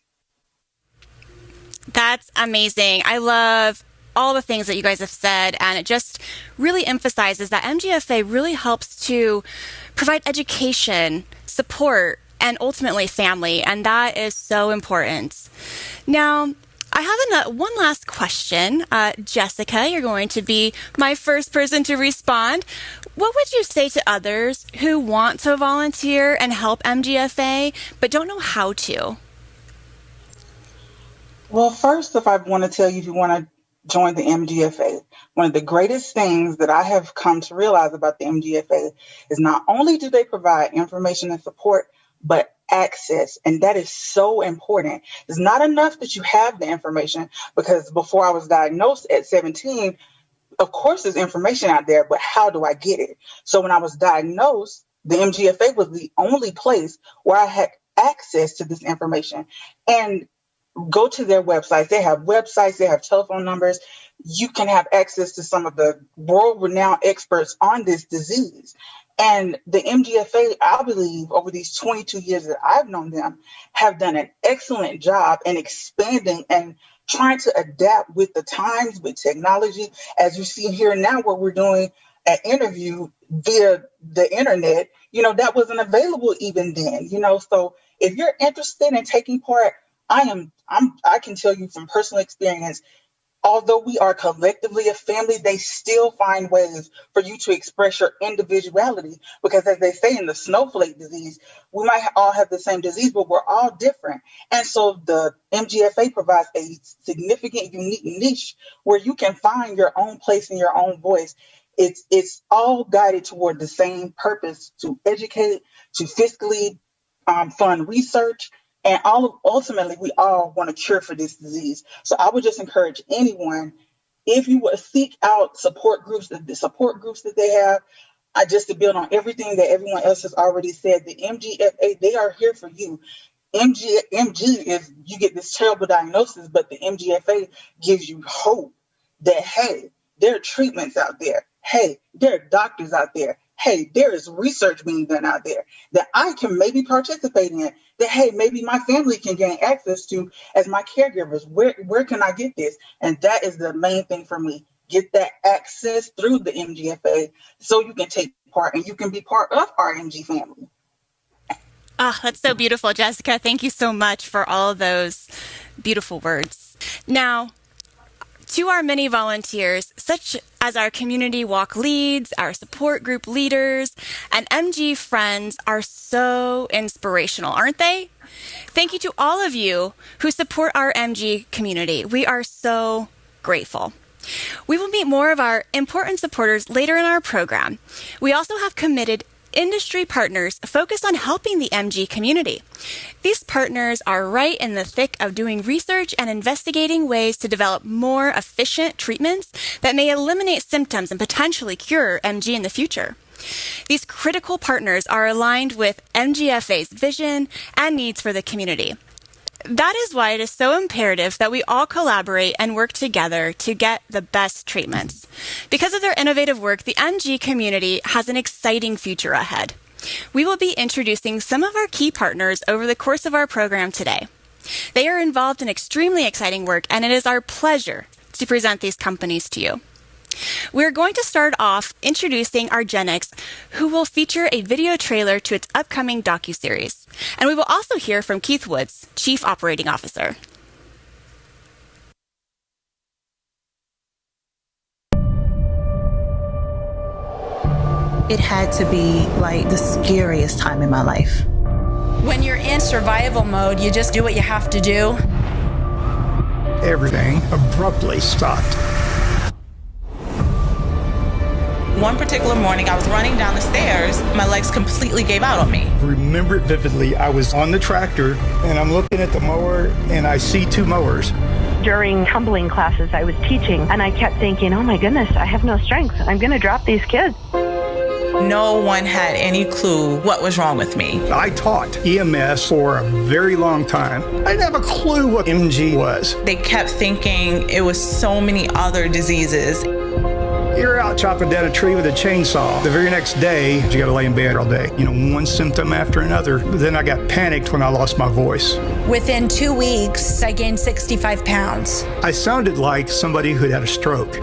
That's amazing. I love all the things that you guys have said, and it just really emphasizes that MGFA really helps to provide education, support, and ultimately family, and that is so important. Now, I have one last question. Jessica, you're going to be my first person to respond. What would you say to others who want to volunteer and help MGFA but don't know how to? Well, first, if I want to tell you, if you want to join the MGFA, one of the greatest things that I have come to realize about the MGFA is not only do they provide information and support, but access. And that is so important. It's not enough that you have the information, because before I was diagnosed at 17, of course there's information out there, but how do I get it? So when I was diagnosed, the MGFA was the only place where I had access to this information. And go to their websites. They have websites, they have telephone numbers. You can have access to some of the world-renowned experts on this disease. And the MGFA, I believe, over these 22 years that I've known them, have done an excellent job in expanding and trying to adapt with the times, with technology. As you see here now, where we're doing an interview via the internet, that wasn't available even then, So if you're interested in taking part, I can tell you from personal experience, although we are collectively a family, they still find ways for you to express your individuality. Because as they say in the snowflake disease, we might all have the same disease, but we're all different. And so the MGFA provides a significant, unique niche where you can find your own place and your own voice. It's all guided toward the same purpose: to educate, to fiscally fund research. And ultimately, we all want a cure for this disease. So I would just encourage anyone, if you would seek out support groups, the support groups that they have, just to build on everything that everyone else has already said, the MGFA, they are here for you. MG is, you get this terrible diagnosis, but the MGFA gives you hope that, hey, there are treatments out there. Hey, there are doctors out there. Hey, there is research being done out there that I can maybe participate in, that, hey, maybe my family can gain access to as my caregivers. Where can I get this? And that is the main thing for me. Get that access through the MGFA so you can take part and you can be part of our MG family. Oh, that's so beautiful, Jessica. Thank you so much for all of those beautiful words. Now, to our many volunteers, such as our community walk leads, our support group leaders, and MG friends are so inspirational, aren't they? Thank you to all of you who support our MG community. We are so grateful. We will meet more of our important supporters later in our program. We also have committed industry partners focused on helping the MG community. These partners are right in the thick of doing research and investigating ways to develop more efficient treatments that may eliminate symptoms and potentially cure MG in the future. These critical partners are aligned with MGFA's vision and needs for the community. That is why it is so imperative that we all collaborate and work together to get the best treatments. Because of their innovative work, the MG community has an exciting future ahead. We will be introducing some of our key partners over the course of our program today. They are involved in extremely exciting work, and it is our pleasure to present these companies to you. We're going to start off introducing argenx, who will feature a video trailer to its upcoming docuseries. And we will also hear from Keith Woods, Chief Operating Officer. It had to be like the scariest time in my life. When you're in survival mode, you just do what you have to do. Everything abruptly stopped. One particular morning, I was running down the stairs. My legs completely gave out on me. Remember it vividly. I was on the tractor, and I'm looking at the mower, and I see two mowers. During tumbling classes I was teaching, and I kept thinking, oh my goodness, I have no strength. I'm going to drop these kids. No one had any clue what was wrong with me. I taught EMS for a very long time. I didn't have a clue what MG was. They kept thinking it was so many other diseases. You're out chopping down a tree with a chainsaw. The very next day, you got to lay in bed all day. One symptom after another. But then I got panicked when I lost my voice. Within 2 weeks, I gained 65 pounds. I sounded like somebody who had a stroke.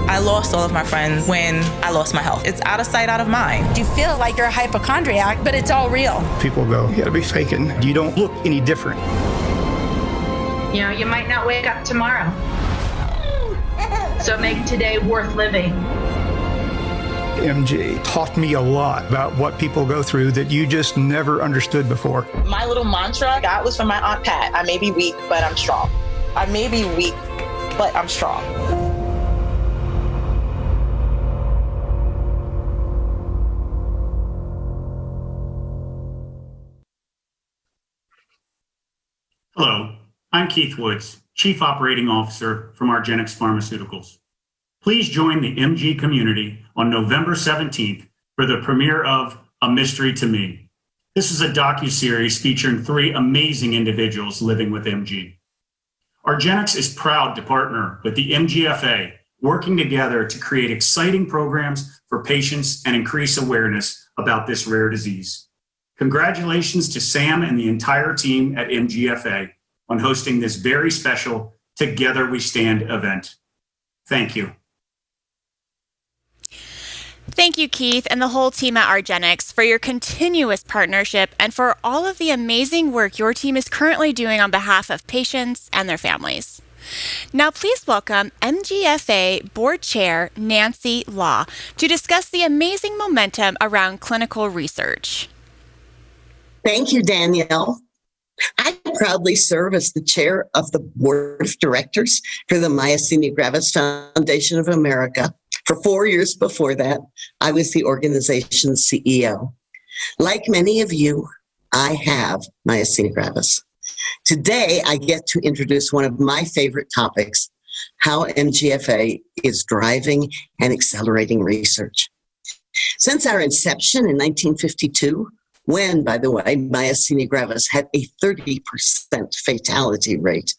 I lost all of my friends when I lost my health. It's out of sight, out of mind. You feel like you're a hypochondriac, but it's all real. People go, you got to be faking. You don't look any different. You might not wake up tomorrow. So make today worth living. MG taught me a lot about what people go through that you just never understood before. My little mantra got was from my Aunt Pat. I may be weak, but I'm strong. I may be weak, but I'm strong. Hello, I'm Keith Woods, Chief Operating Officer from argenx Pharmaceuticals. Please join the MG community on November 17th for the premiere of A Mystery to Me. This is a docuseries featuring 3 amazing individuals living with MG. argenx is proud to partner with the MGFA, working together to create exciting programs for patients and increase awareness about this rare disease. Congratulations to Sam and the entire team at MGFA on hosting this very special Together We Stand event. Thank you. Thank you, Keith, and the whole team at argenx for your continuous partnership and for all of the amazing work your team is currently doing on behalf of patients and their families. Now, please welcome MGFA Board Chair Nancy Law to discuss the amazing momentum around clinical research. Thank you, Danielle. I proudly serve as the chair of the board of directors for the Myasthenia Gravis Foundation of America. For 4 years before that, I was the organization's CEO. Like many of you, I have myasthenia gravis. Today, I get to introduce one of my favorite topics, how MGFA is driving and accelerating research. Since our inception in 1952, when, by the way, myasthenia gravis had a 30% fatality rate,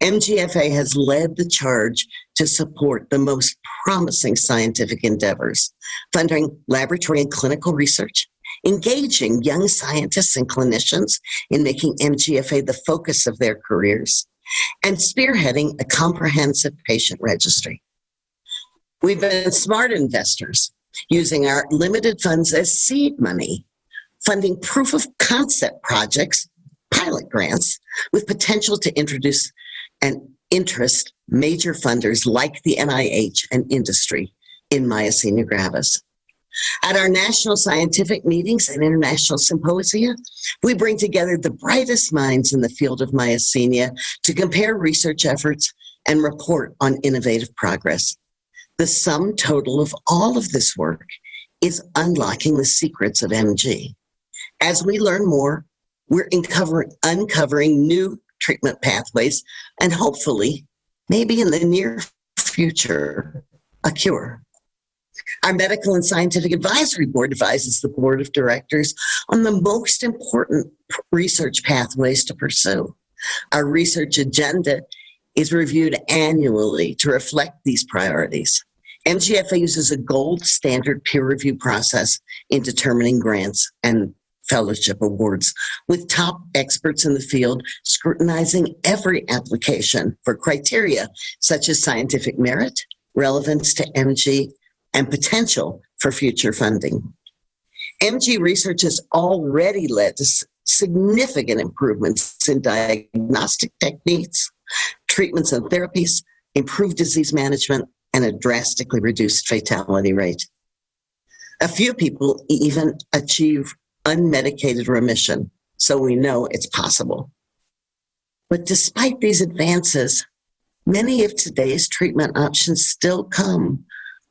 MGFA has led the charge to support the most promising scientific endeavors, funding laboratory and clinical research, engaging young scientists and clinicians in making MGFA the focus of their careers, and spearheading a comprehensive patient registry. We've been smart investors, using our limited funds as seed money, funding proof of concept projects, pilot grants, with potential to introduce and interest major funders like the NIH and industry in myasthenia gravis. At our national scientific meetings and international symposia, we bring together the brightest minds in the field of myasthenia to compare research efforts and report on innovative progress. The sum total of all of this work is unlocking the secrets of MG. As we learn more, we're uncovering new treatment pathways and hopefully, maybe in the near future, a cure. Our medical and scientific advisory board advises the board of directors on the most important research pathways to pursue. Our research agenda is reviewed annually to reflect these priorities. MGFA uses a gold standard peer review process in determining grants and fellowship awards, with top experts in the field scrutinizing every application for criteria such as scientific merit, relevance to MG, and potential for future funding. MG research has already led to significant improvements in diagnostic techniques, treatments and therapies, improved disease management, and a drastically reduced fatality rate. A few people even achieve unmedicated remission, so we know it's possible. But despite these advances, many of today's treatment options still come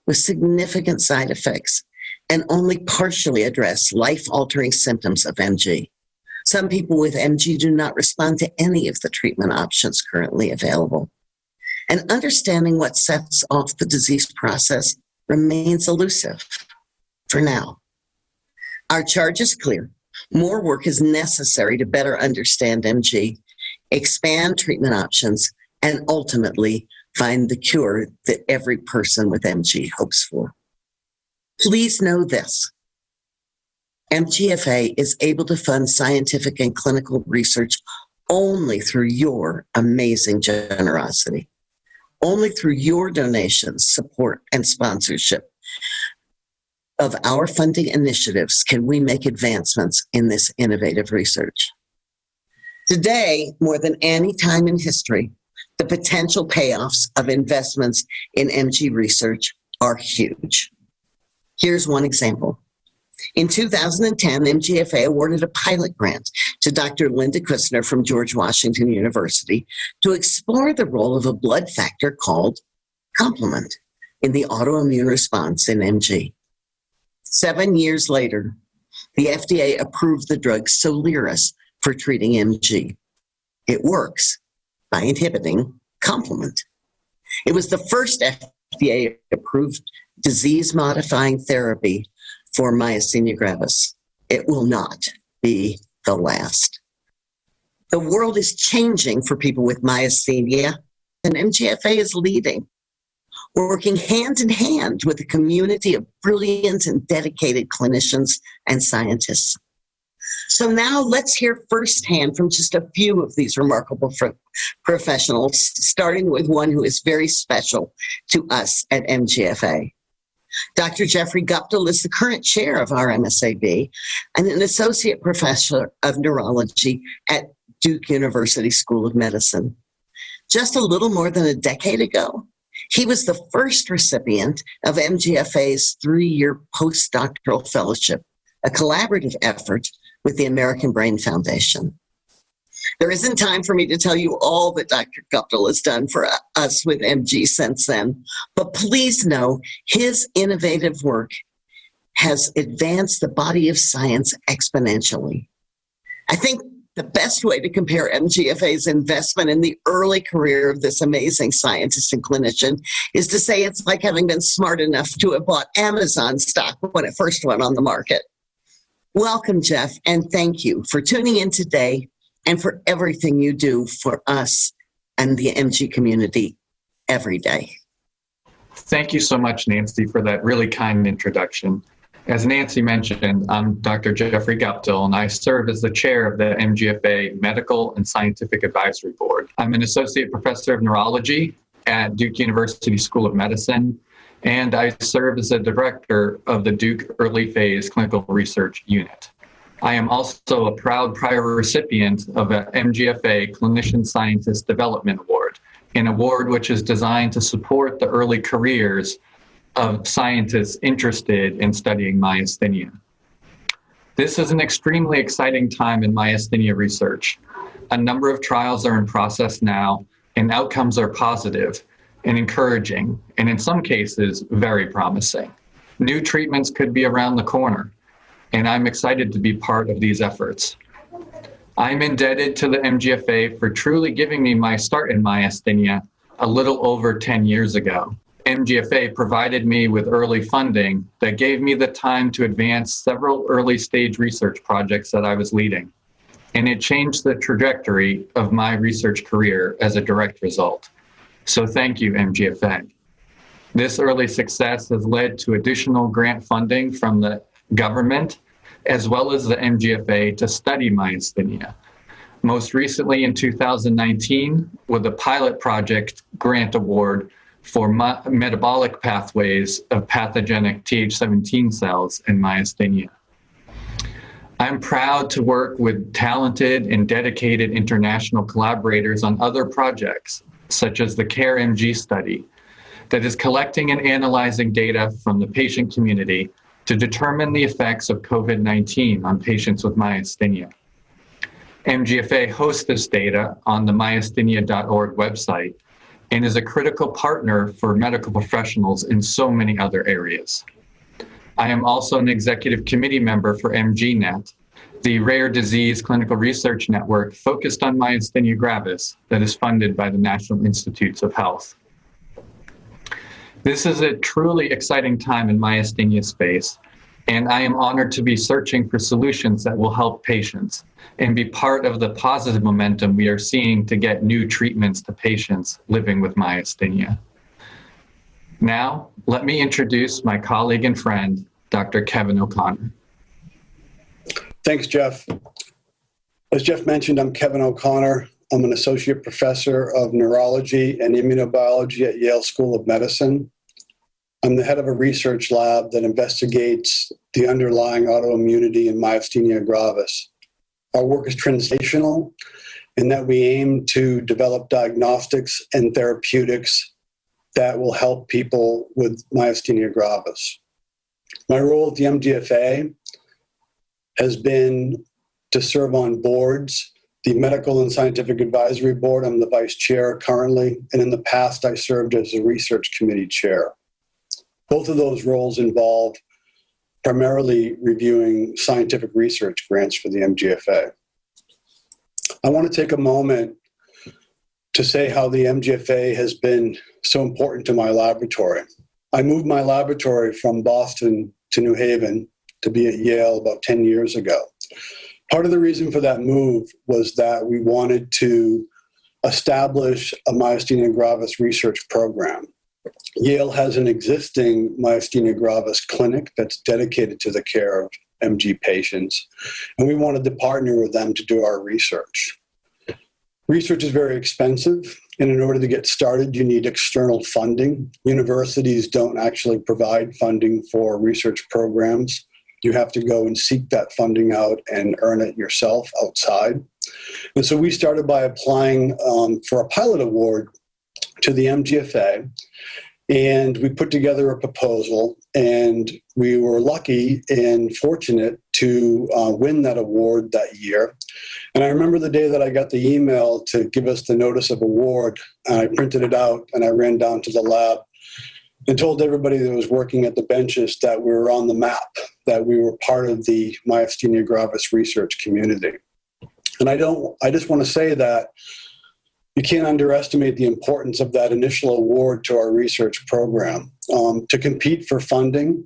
with significant side effects and only partially address life-altering symptoms of MG. Some people with MG do not respond to any of the treatment options currently available. And understanding what sets off the disease process remains elusive for now. Our charge is clear. More work is necessary to better understand MG, expand treatment options, and ultimately find the cure that every person with MG hopes for. Please know this. MGFA is able to fund scientific and clinical research only through your amazing generosity. Only through your donations, support, and sponsorship of our funding initiatives can we make advancements in this innovative research. Today, more than any time in history, the potential payoffs of investments in MG research are huge. Here's one example. In 2010, MGFA awarded a pilot grant to Dr. Linda Kussner from George Washington University to explore the role of a blood factor called complement in the autoimmune response in MG. 7 years later, the FDA approved the drug Soliris for treating MG. It works by inhibiting complement. It was the first FDA-approved disease-modifying therapy for myasthenia gravis. It will not be the last. The world is changing for people with myasthenia, and MGFA is leading. We're working hand in hand with a community of brilliant and dedicated clinicians and scientists. So now let's hear firsthand from just a few of these remarkable professionals, starting with one who is very special to us at MGFA. Dr. Jeffrey Guptill is the current chair of our MSAB and an associate professor of neurology at Duke University School of Medicine. Just a little more than a decade ago, he was the first recipient of MGFA's 3-year postdoctoral fellowship, a collaborative effort with the American Brain Foundation. There isn't time for me to tell you all that Dr. Guptill has done for us with MG since then, but please know his innovative work has advanced the body of science exponentially. I think the best way to compare MGFA's investment in the early career of this amazing scientist and clinician is to say it's like having been smart enough to have bought Amazon stock when it first went on the market. Welcome, Jeff, and thank you for tuning in today and for everything you do for us and the MG community every day. Thank you so much, Nancy, for that really kind introduction. As Nancy mentioned, I'm Dr. Jeffrey Guptill, and I serve as the chair of the MGFA Medical and Scientific Advisory Board. I'm an associate professor of neurology at Duke University School of Medicine, and I serve as the director of the Duke Early Phase Clinical Research Unit. I am also a proud prior recipient of a MGFA Clinician Scientist Development Award, an award which is designed to support the early careers of scientists interested in studying myasthenia. This is an extremely exciting time in myasthenia research. A number of trials are in process now, and outcomes are positive and encouraging, and in some cases, very promising. New treatments could be around the corner, and I'm excited to be part of these efforts. I'm indebted to the MGFA for truly giving me my start in myasthenia a little over 10 years ago. MGFA provided me with early funding that gave me the time to advance several early stage research projects that I was leading. And it changed the trajectory of my research career as a direct result. So thank you, MGFA. This early success has led to additional grant funding from the government, as well as the MGFA to study myasthenia. Most recently in 2019, with a pilot project grant award for metabolic pathways of pathogenic Th17 cells in myasthenia. I'm proud to work with talented and dedicated international collaborators on other projects, such as the CARE-MG study, that is collecting and analyzing data from the patient community to determine the effects of COVID-19 on patients with myasthenia. MGFA hosts this data on the myasthenia.org website and is a critical partner for medical professionals in so many other areas. I am also an executive committee member for MGNet, the rare disease clinical research network focused on myasthenia gravis that is funded by the National Institutes of Health. This is a truly exciting time in myasthenia space, and I am honored to be searching for solutions that will help patients and be part of the positive momentum we are seeing to get new treatments to patients living with myasthenia. Now, let me introduce my colleague and friend, Dr. Kevin O'Connor. Thanks, Jeff. As Jeff mentioned, I'm Kevin O'Connor. I'm an associate professor of neurology and immunobiology at Yale School of Medicine. I'm the head of a research lab that investigates the underlying autoimmunity in myasthenia gravis. Our work is translational in that we aim to develop diagnostics and therapeutics that will help people with myasthenia gravis. My role at the MGFA has been to serve on boards, the Medical and Scientific Advisory Board. I'm the vice chair currently, and in the past I served as a research committee chair. Both of those roles involve primarily reviewing scientific research grants for the MGFA. I want to take a moment to say how the MGFA has been so important to my laboratory. I moved my laboratory from Boston to New Haven to be at Yale about 10 years ago. Part of the reason for that move was that we wanted to establish a myasthenia gravis research program. Yale has an existing myasthenia gravis clinic that's dedicated to the care of MG patients, and we wanted to partner with them to do our research. Research is very expensive, and in order to get started, you need external funding. Universities don't actually provide funding for research programs. You have to go and seek that funding out and earn it yourself outside. And so we started by applying for a pilot award to the MGFA, and we put together a proposal, and we were lucky and fortunate to win that award that year. And I remember the day that I got the email to give us the notice of award, and I printed it out and I ran down to the lab and told everybody that was working at the benches that we were on the map, that we were part of the myasthenia gravis research community. And I just want to say that you can't underestimate the importance of that initial award to our research program. To compete for funding,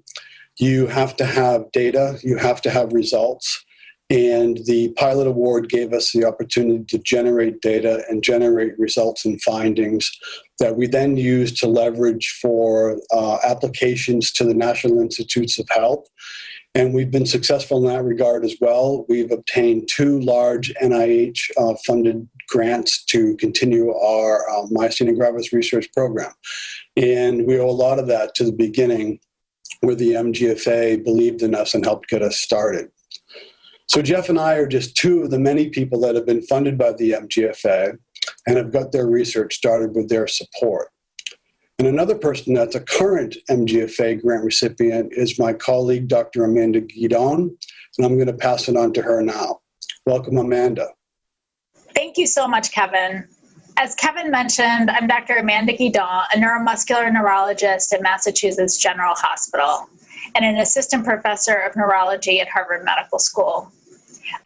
you have to have data, you have to have results, and the pilot award gave us the opportunity to generate data and generate results and findings that we then used to leverage for applications to the National Institutes of Health. And we've been successful in that regard as well. We've obtained 2 large NIH-funded grants to continue our myasthenia gravis research program. And we owe a lot of that to the beginning, where the MGFA believed in us and helped get us started. So Jeff and I are just 2 of the many people that have been funded by the MGFA and have got their research started with their support. And another person that's a current MGFA grant recipient is my colleague, Dr. Amanda Guidon, and I'm going to pass it on to her now. Welcome, Amanda. Thank you so much, Kevin. As Kevin mentioned, I'm Dr. Amanda Guidon, a neuromuscular neurologist at Massachusetts General Hospital and an assistant professor of neurology at Harvard Medical School.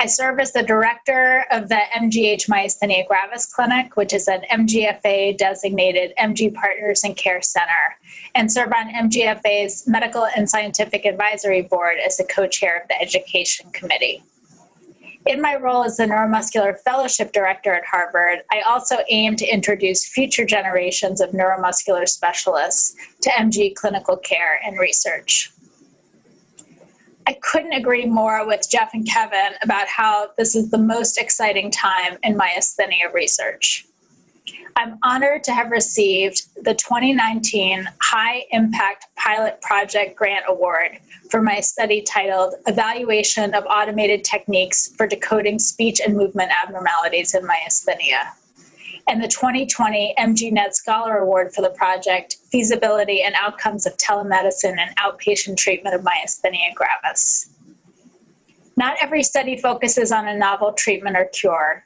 I serve as the director of the MGH Myasthenia Gravis Clinic, which is an MGFA-designated MG Partners in Care Center, and serve on MGFA's Medical and Scientific Advisory Board as the co-chair of the Education Committee. In my role as the Neuromuscular Fellowship Director at Harvard, I also aim to introduce future generations of neuromuscular specialists to MG clinical care and research. I couldn't agree more with Jeff and Kevin about how this is the most exciting time in myasthenia research. I'm honored to have received the 2019 High Impact Pilot Project Grant Award for my study titled Evaluation of Automated Techniques for Decoding Speech and Movement Abnormalities in Myasthenia. and the 2020 MGNet Scholar Award for the project, Feasibility and Outcomes of Telemedicine and Outpatient Treatment of Myasthenia Gravis. Not every study focuses on a novel treatment or cure.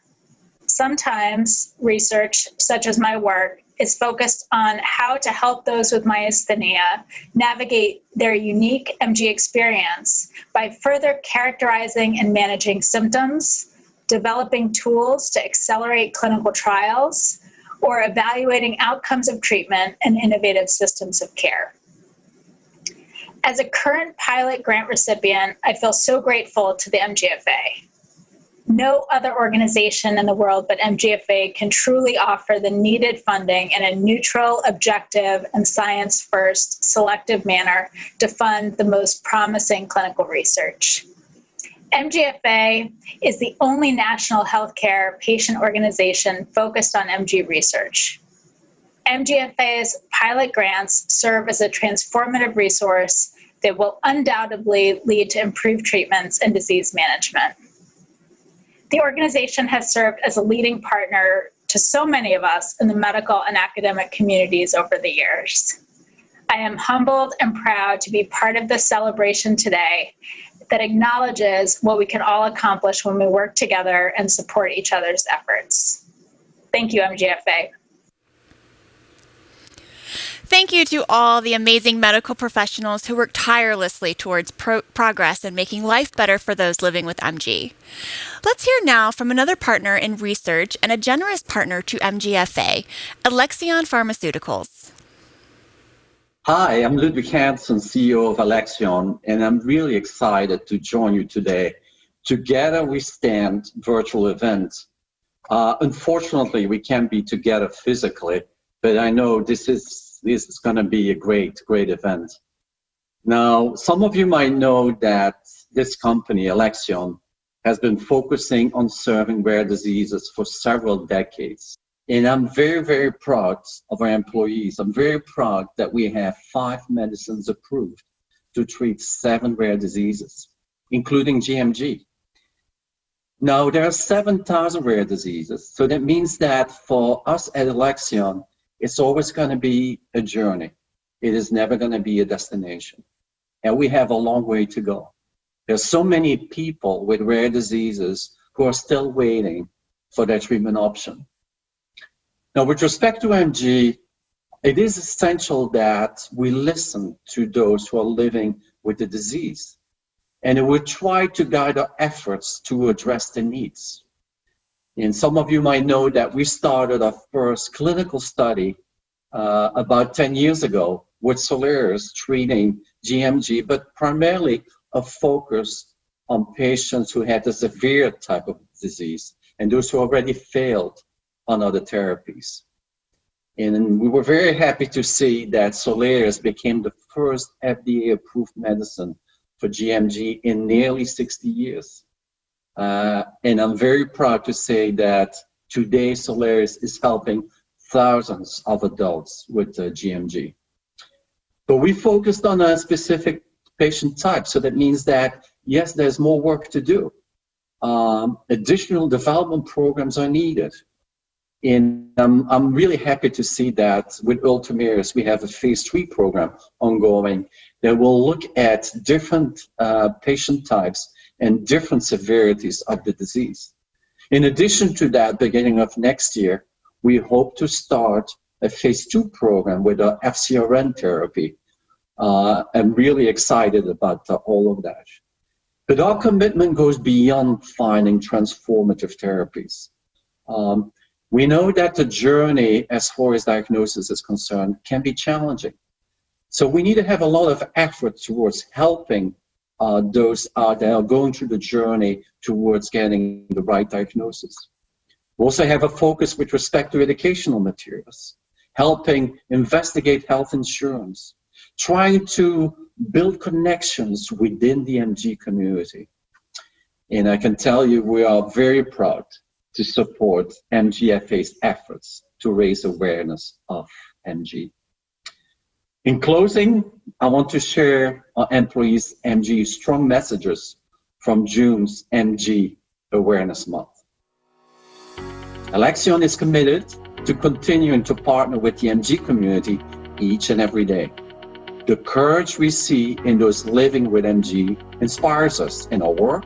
Sometimes research, such as my work, is focused on how to help those with myasthenia navigate their unique MG experience by further characterizing and managing symptoms, developing tools to accelerate clinical trials, or evaluating outcomes of treatment and innovative systems of care. As a current pilot grant recipient, I feel so grateful to the MGFA. No other organization in the world but MGFA can truly offer the needed funding in a neutral, objective, and science-first selective manner to fund the most promising clinical research. MGFA is the only national healthcare patient organization focused on MG research. MGFA's pilot grants serve as a transformative resource that will undoubtedly lead to improved treatments and disease management. The organization has served as a leading partner to so many of us in the medical and academic communities over the years. I am humbled and proud to be part of this celebration today that acknowledges what we can all accomplish when we work together and support each other's efforts. Thank you, MGFA. Thank you to all the amazing medical professionals who work tirelessly towards progress and making life better for those living with MG. Let's hear now from another partner in research and a generous partner to MGFA, Alexion Pharmaceuticals. Hi, I'm Ludwig Hansen, CEO of Alexion, and I'm really excited to join you today. Together we stand virtual event. Unfortunately, we can't be together physically, but I know this is going to be a great event. Now, some of you might know that this company, Alexion, has been focusing on serving rare diseases for several decades. And I'm very, very proud of our employees. I'm very proud that we have 5 medicines approved to treat 7 rare diseases, including GMG. Now, there are 7,000 rare diseases. So that means that for us at Alexion, it's always going to be a journey. It is never going to be a destination. And we have a long way to go. There's so many people with rare diseases who are still waiting for their treatment option. Now, with respect to MG, it is essential that we listen to those who are living with the disease. And we try to guide our efforts to address the needs. And some of you might know that we started our first clinical study about 10 years ago with Soliris treating GMG, but primarily a focus on patients who had a severe type of disease and those who already failed on other therapies. And we were very happy to see that Soliris became the first FDA-approved medicine for GMG in nearly 60 years. And I'm very proud to say that today Soliris is helping thousands of adults with GMG. But we focused on a specific patient type, so that means that, yes, there's more work to do. Additional development programs are needed. And I'm really happy to see that with Ultomiris, we have a phase 3 program ongoing that will look at different patient types and different severities of the disease. In addition to that, beginning of next year, we hope to start a phase 2 program with our FcRn therapy. I'm really excited about all of that. But our commitment goes beyond finding transformative therapies. We know that the journey as far as diagnosis is concerned can be challenging. So we need to have a lot of effort towards helping those that are going through the journey towards getting the right diagnosis. We also have a focus with respect to educational materials, helping investigate health insurance, trying to build connections within the MG community. And I can tell you we are very proud to support MGFA's efforts to raise awareness of MG. In closing, I want to share our employees' MG strong messages from June's MG Awareness Month. Alexion is committed to continue and to partner with the MG community each and every day. The courage we see in those living with MG inspires us in our work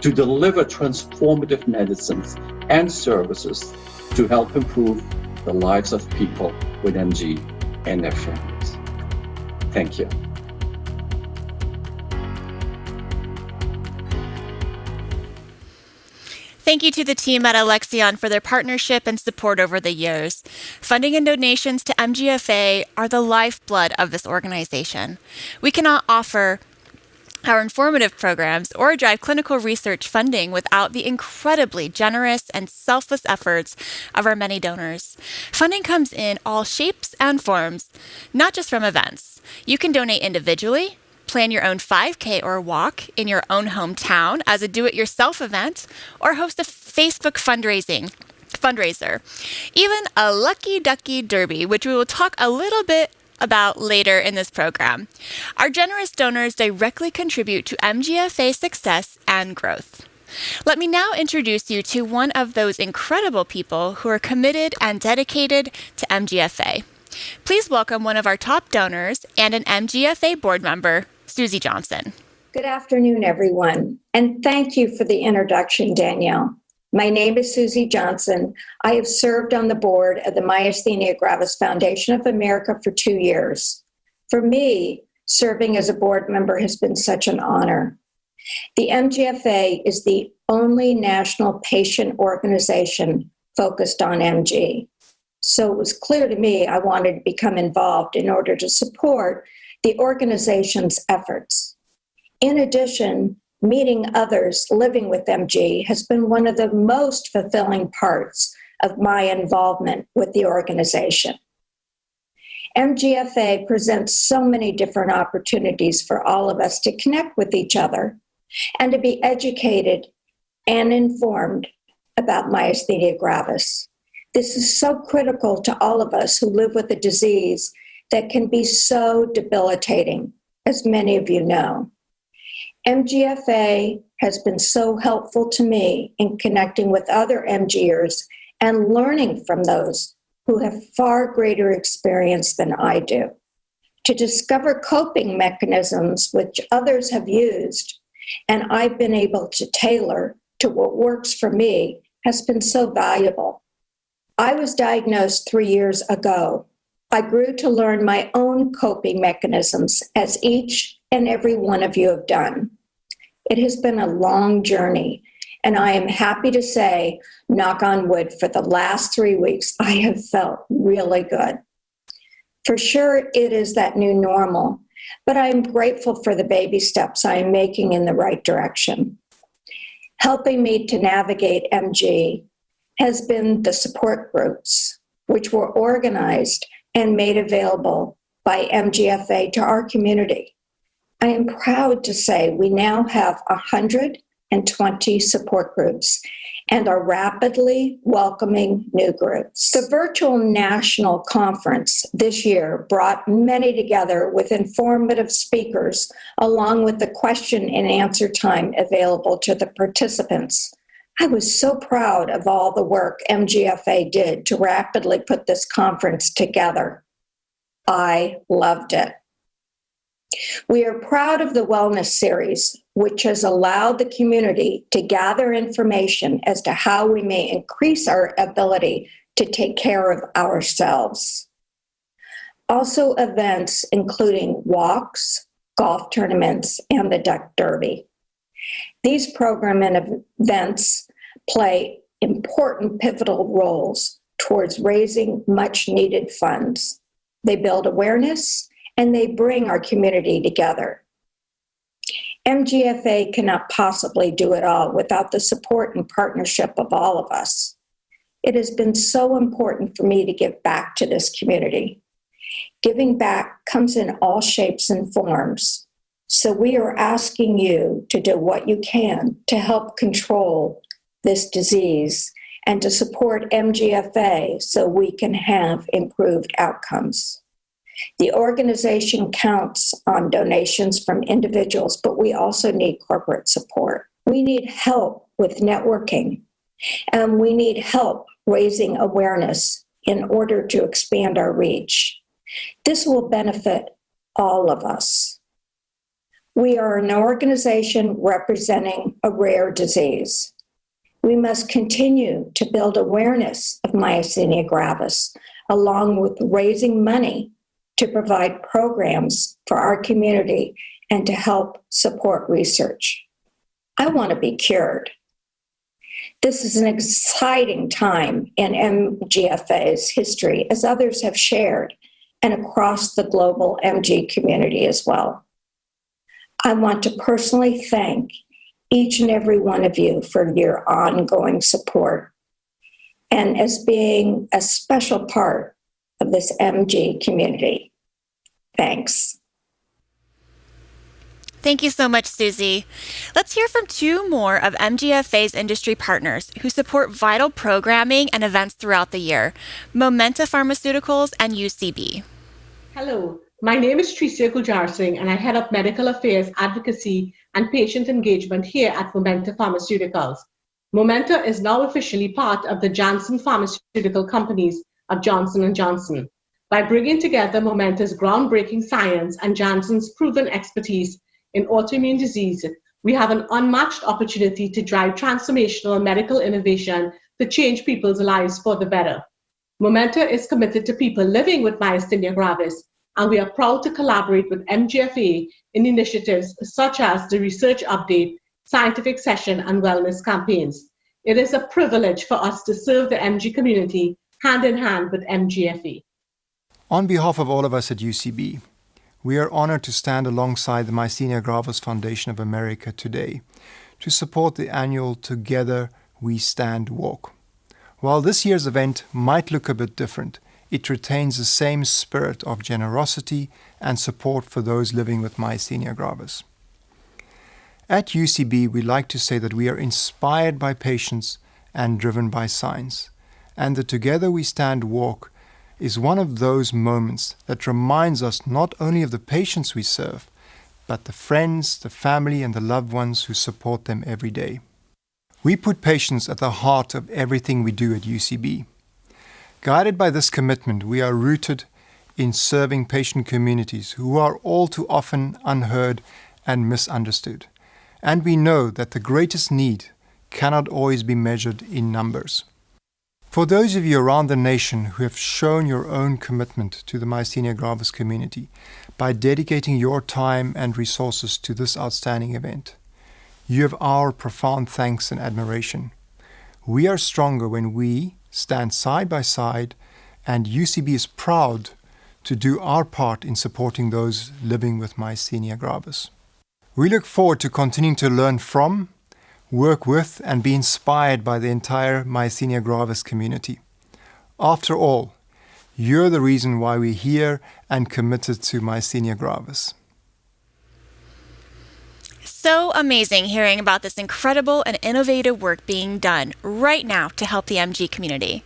to deliver transformative medicines and services to help improve the lives of people with MG and their families. Thank you. Thank you to the team at Alexion for their partnership and support over the years. Funding and donations to MGFA are the lifeblood of this organization. We cannot offer our informative programs or drive clinical research funding without the incredibly generous and selfless efforts of our many donors. Funding comes in all shapes and forms, not just from events. You can donate individually, plan your own 5K or walk in your own hometown as a do-it-yourself event, or host a Facebook fundraiser, even a Lucky Ducky Derby, which we will talk a little bit about later in this program. Our generous donors directly contribute to MGFA success and growth. Let me now introduce you to one of those incredible people who are committed and dedicated to MGFA. Please welcome one of our top donors and an MGFA board member, Susie Johnson. Good afternoon, everyone, and thank you for the introduction, Danielle. My name is Susie Johnson. I have served on the board of the Myasthenia Gravis Foundation of America for 2 years. For me, serving as a board member has been such an honor. The MGFA is the only national patient organization focused on MG. So it was clear to me I wanted to become involved in order to support the organization's efforts. In addition, meeting others living with MG has been one of the most fulfilling parts of my involvement with the organization. MGFA presents so many different opportunities for all of us to connect with each other and to be educated and informed about myasthenia gravis. This is so critical to all of us who live with a disease that can be so debilitating, as many of you know. MGFA has been so helpful to me in connecting with other MGers and learning from those who have far greater experience than I do, to discover coping mechanisms which others have used and I've been able to tailor to what works for me has been so valuable. I was diagnosed 3 years ago. I grew to learn my own coping mechanisms, as each and every one of you have done. It has been a long journey, and I am happy to say, knock on wood, for the last 3 weeks, I have felt really good. For sure, it is that new normal, but I am grateful for the baby steps I am making in the right direction. Helping me to navigate MG has been the support groups, which were organized and made available by MGFA to our community. I am proud to say we now have 120 support groups and are rapidly welcoming new groups. The virtual national conference this year brought many together with informative speakers, along with the question and answer time available to the participants. I was so proud of all the work MGFA did to rapidly put this conference together. I loved it. We are proud of the Wellness Series, which has allowed the community to gather information as to how we may increase our ability to take care of ourselves. Also, events including walks, golf tournaments, and the Duck Derby. These programs and events play important pivotal roles towards raising much needed funds. They build awareness and they bring our community together. MGFA cannot possibly do it all without the support and partnership of all of us. It has been so important for me to give back to this community. Giving back comes in all shapes and forms. So we are asking you to do what you can to help control this disease and to support MGFA so we can have improved outcomes. The organization counts on donations from individuals, but we also need corporate support. We need help with networking, and we need help raising awareness in order to expand our reach. This will benefit all of us. We are an organization representing a rare disease. We must continue to build awareness of myasthenia gravis, along with raising money to provide programs for our community and to help support research. I want to be cured. This is an exciting time in MGFA's history, as others have shared, and across the global MG community as well. I want to personally thank each and every one of you for your ongoing support and as being a special part of this MG community. Thanks. Thank you so much, Susie. Let's hear from two more of MGFA's industry partners who support vital programming and events throughout the year, Momenta Pharmaceuticals and UCB. Hello, my name is Tricia Guljar Singh, and I head up medical affairs, advocacy, and patient engagement here at Momenta Pharmaceuticals. Momenta is now officially part of the Janssen Pharmaceutical Companies of Johnson & Johnson. By bringing together Momenta's groundbreaking science and Janssen's proven expertise in autoimmune disease, we have an unmatched opportunity to drive transformational medical innovation to change people's lives for the better. Momenta is committed to people living with myasthenia gravis, and we are proud to collaborate with MGFA in initiatives such as the Research Update, Scientific Session, and Wellness campaigns. It is a privilege for us to serve the MG community hand in hand with MGFA. On behalf of all of us at UCB, we are honored to stand alongside the Myasthenia Gravis Foundation of America today to support the annual Together We Stand walk. While this year's event might look a bit different, it retains the same spirit of generosity and support for those living with myasthenia gravis. At UCB, we like to say that we are inspired by patients and driven by science, and the Together We Stand walk is one of those moments that reminds us not only of the patients we serve, but the friends, the family, and the loved ones who support them every day. We put patients at the heart of everything we do at UCB. Guided by this commitment, we are rooted in serving patient communities who are all too often unheard and misunderstood. And we know that the greatest need cannot always be measured in numbers. For those of you around the nation who have shown your own commitment to the myasthenia gravis community by dedicating your time and resources to this outstanding event, you have our profound thanks and admiration. We are stronger when we stand side by side, and UCB is proud to do our part in supporting those living with myasthenia gravis. We look forward to continuing to learn from, work with, and be inspired by the entire myasthenia gravis community. After all, you're the reason why we're here and committed to myasthenia gravis. So amazing hearing about this incredible and innovative work being done right now to help the MG community.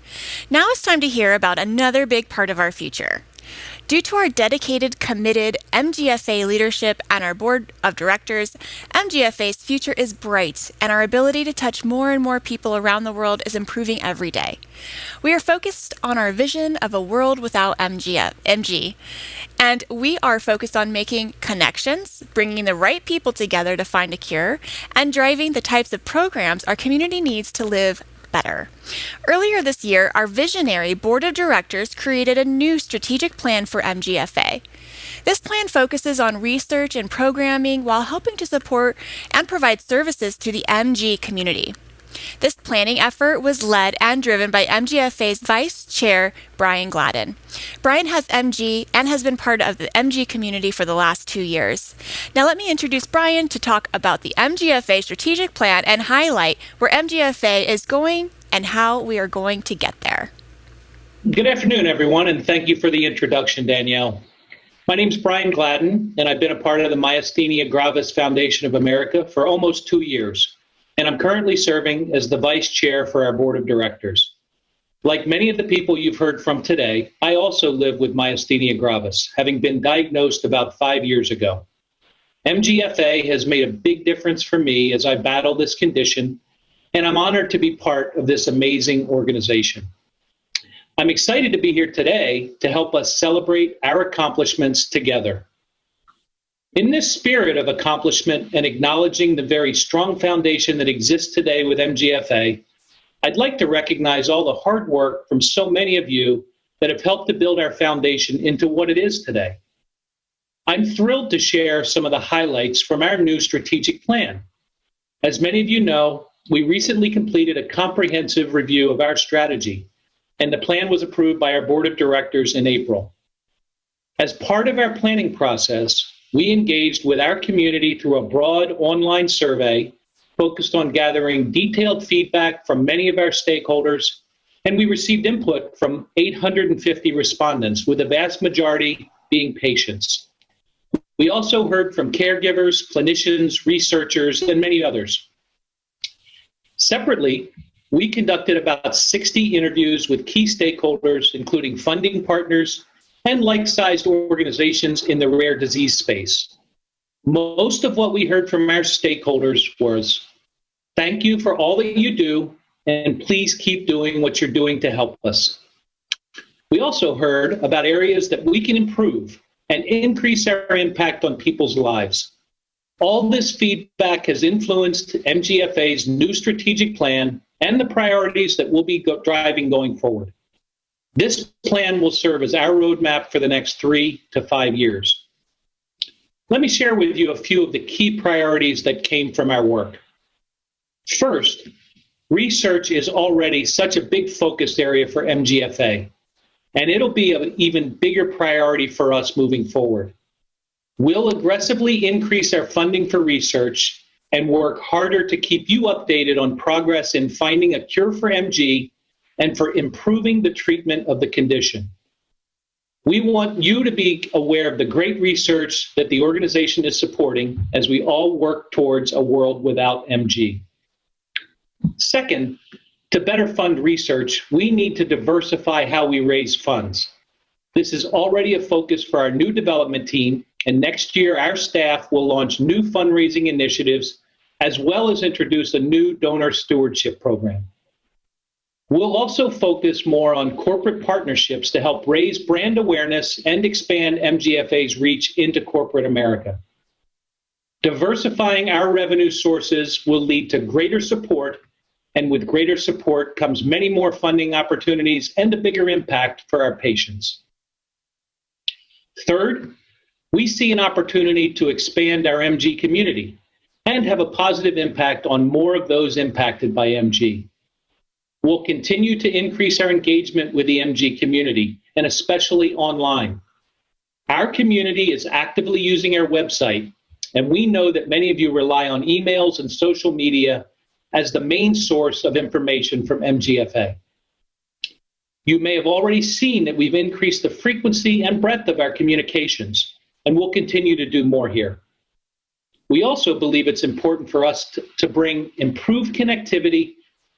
Now it's time to hear about another big part of our future. Due to our dedicated, committed MGFA leadership and our board of directors, MGFA's future is bright, and our ability to touch more and more people around the world is improving every day. We are focused on our vision of a world without MG, and we are focused on making connections, bringing the right people together to find a cure, and driving the types of programs our community needs to live better. Earlier this year, our visionary board of directors created a new strategic plan for MGFA. This plan focuses on research and programming while helping to support and provide services to the MG community. This planning effort was led and driven by MGFA's Vice Chair, Brian Gladden. Brian has MG and has been part of the MG community for the last 2 years. Now let me introduce Brian to talk about the MGFA strategic plan and highlight where MGFA is going and how we are going to get there. Good afternoon, everyone, and thank you for the introduction, Danielle. My name is Brian Gladden, and I've been a part of the Myasthenia Gravis Foundation of America for almost 2 years. And I'm currently serving as the vice chair for our board of directors. Like many of the people you've heard from today, I also live with myasthenia gravis, having been diagnosed about 5 years ago. MGFA has made a big difference for me as I battle this condition, and I'm honored to be part of this amazing organization. I'm excited to be here today to help us celebrate our accomplishments together. In this spirit of accomplishment and acknowledging the very strong foundation that exists today with MGFA, I'd like to recognize all the hard work from so many of you that have helped to build our foundation into what it is today. I'm thrilled to share some of the highlights from our new strategic plan. As many of you know, we recently completed a comprehensive review of our strategy, and the plan was approved by our board of directors in April. As part of our planning process, we engaged with our community through a broad online survey focused on gathering detailed feedback from many of our stakeholders, and we received input from 850 respondents, with the vast majority being patients. We also heard from caregivers, clinicians, researchers, and many others. Separately, we conducted about 60 interviews with key stakeholders, including funding partners and like-sized organizations in the rare disease space. Most of what we heard from our stakeholders was, "Thank you for all that you do, and please keep doing what you're doing to help us." We also heard about areas that we can improve and increase our impact on people's lives. All this feedback has influenced MGFA's new strategic plan and the priorities that we'll be driving going forward. This plan will serve as our roadmap for the next 3 to 5 years. Let me share with you a few of the key priorities that came from our work. First, research is already such a big focus area for MGFA, and it'll be an even bigger priority for us moving forward. We'll aggressively increase our funding for research and work harder to keep you updated on progress in finding a cure for MG and for improving the treatment of the condition. We want you to be aware of the great research that the organization is supporting as we all work towards a world without MG. Second, to better fund research, we need to diversify how we raise funds. This is already a focus for our new development team, and next year our staff will launch new fundraising initiatives as well as introduce a new donor stewardship program. We'll also focus more on corporate partnerships to help raise brand awareness and expand MGFA's reach into corporate America. Diversifying our revenue sources will lead to greater support, and with greater support comes many more funding opportunities and a bigger impact for our patients. Third, we see an opportunity to expand our MG community and have a positive impact on more of those impacted by MG. We'll continue to increase our engagement with the MG community, and especially online. Our community is actively using our website, and we know that many of you rely on emails and social media as the main source of information from MGFA. You may have already seen that we've increased the frequency and breadth of our communications, and we'll continue to do more here. We also believe it's important for us to bring improved connectivity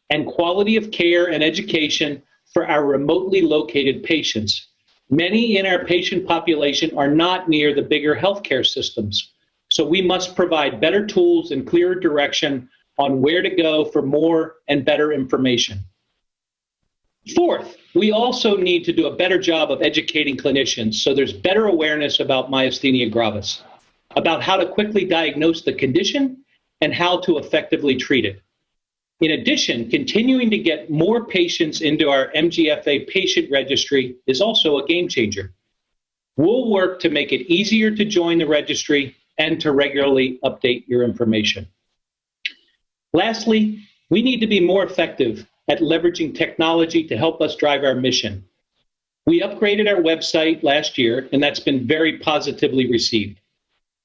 and quality of care and education for our remotely located patients. Many in our patient population are not near the bigger healthcare systems, so we must provide better tools and clearer direction on where to go for more and better information. Fourth, we also need to do a better job of educating clinicians so there's better awareness about myasthenia gravis, about how to quickly diagnose the condition and how to effectively treat it. In addition, continuing to get more patients into our MGFA patient registry is also a game changer. We'll work to make it easier to join the registry and to regularly update your information. Lastly, we need to be more effective at leveraging technology to help us drive our mission. We upgraded our website last year, and that's been very positively received.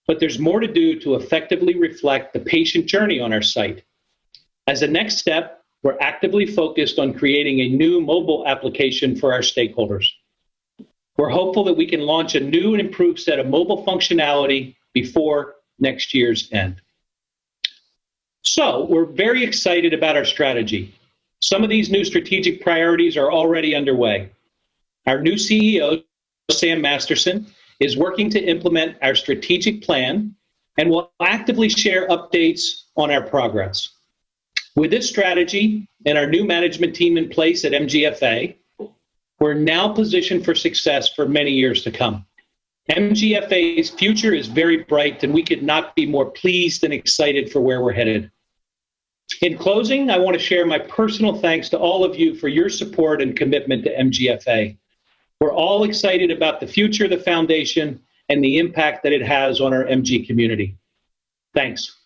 But there's more to do to effectively reflect the patient journey on our site. As a next step, we're actively focused on creating a new mobile application for our stakeholders. We're hopeful that we can launch a new and improved set of mobile functionality before next year's end. So we're very excited about our strategy. Some of these new strategic priorities are already underway. Our new CEO, Sam Masterson, is working to implement our strategic plan and will actively share updates on our progress. With this strategy and our new management team in place at MGFA, We're now positioned for success for many years to come. MGFA's future is very bright, and we could not be more pleased and excited for where we're headed. In closing, I want to share my personal thanks to all of you for your support and commitment to MGFA. We're all excited about the future of the foundation and the impact that it has on our MG community. Thanks.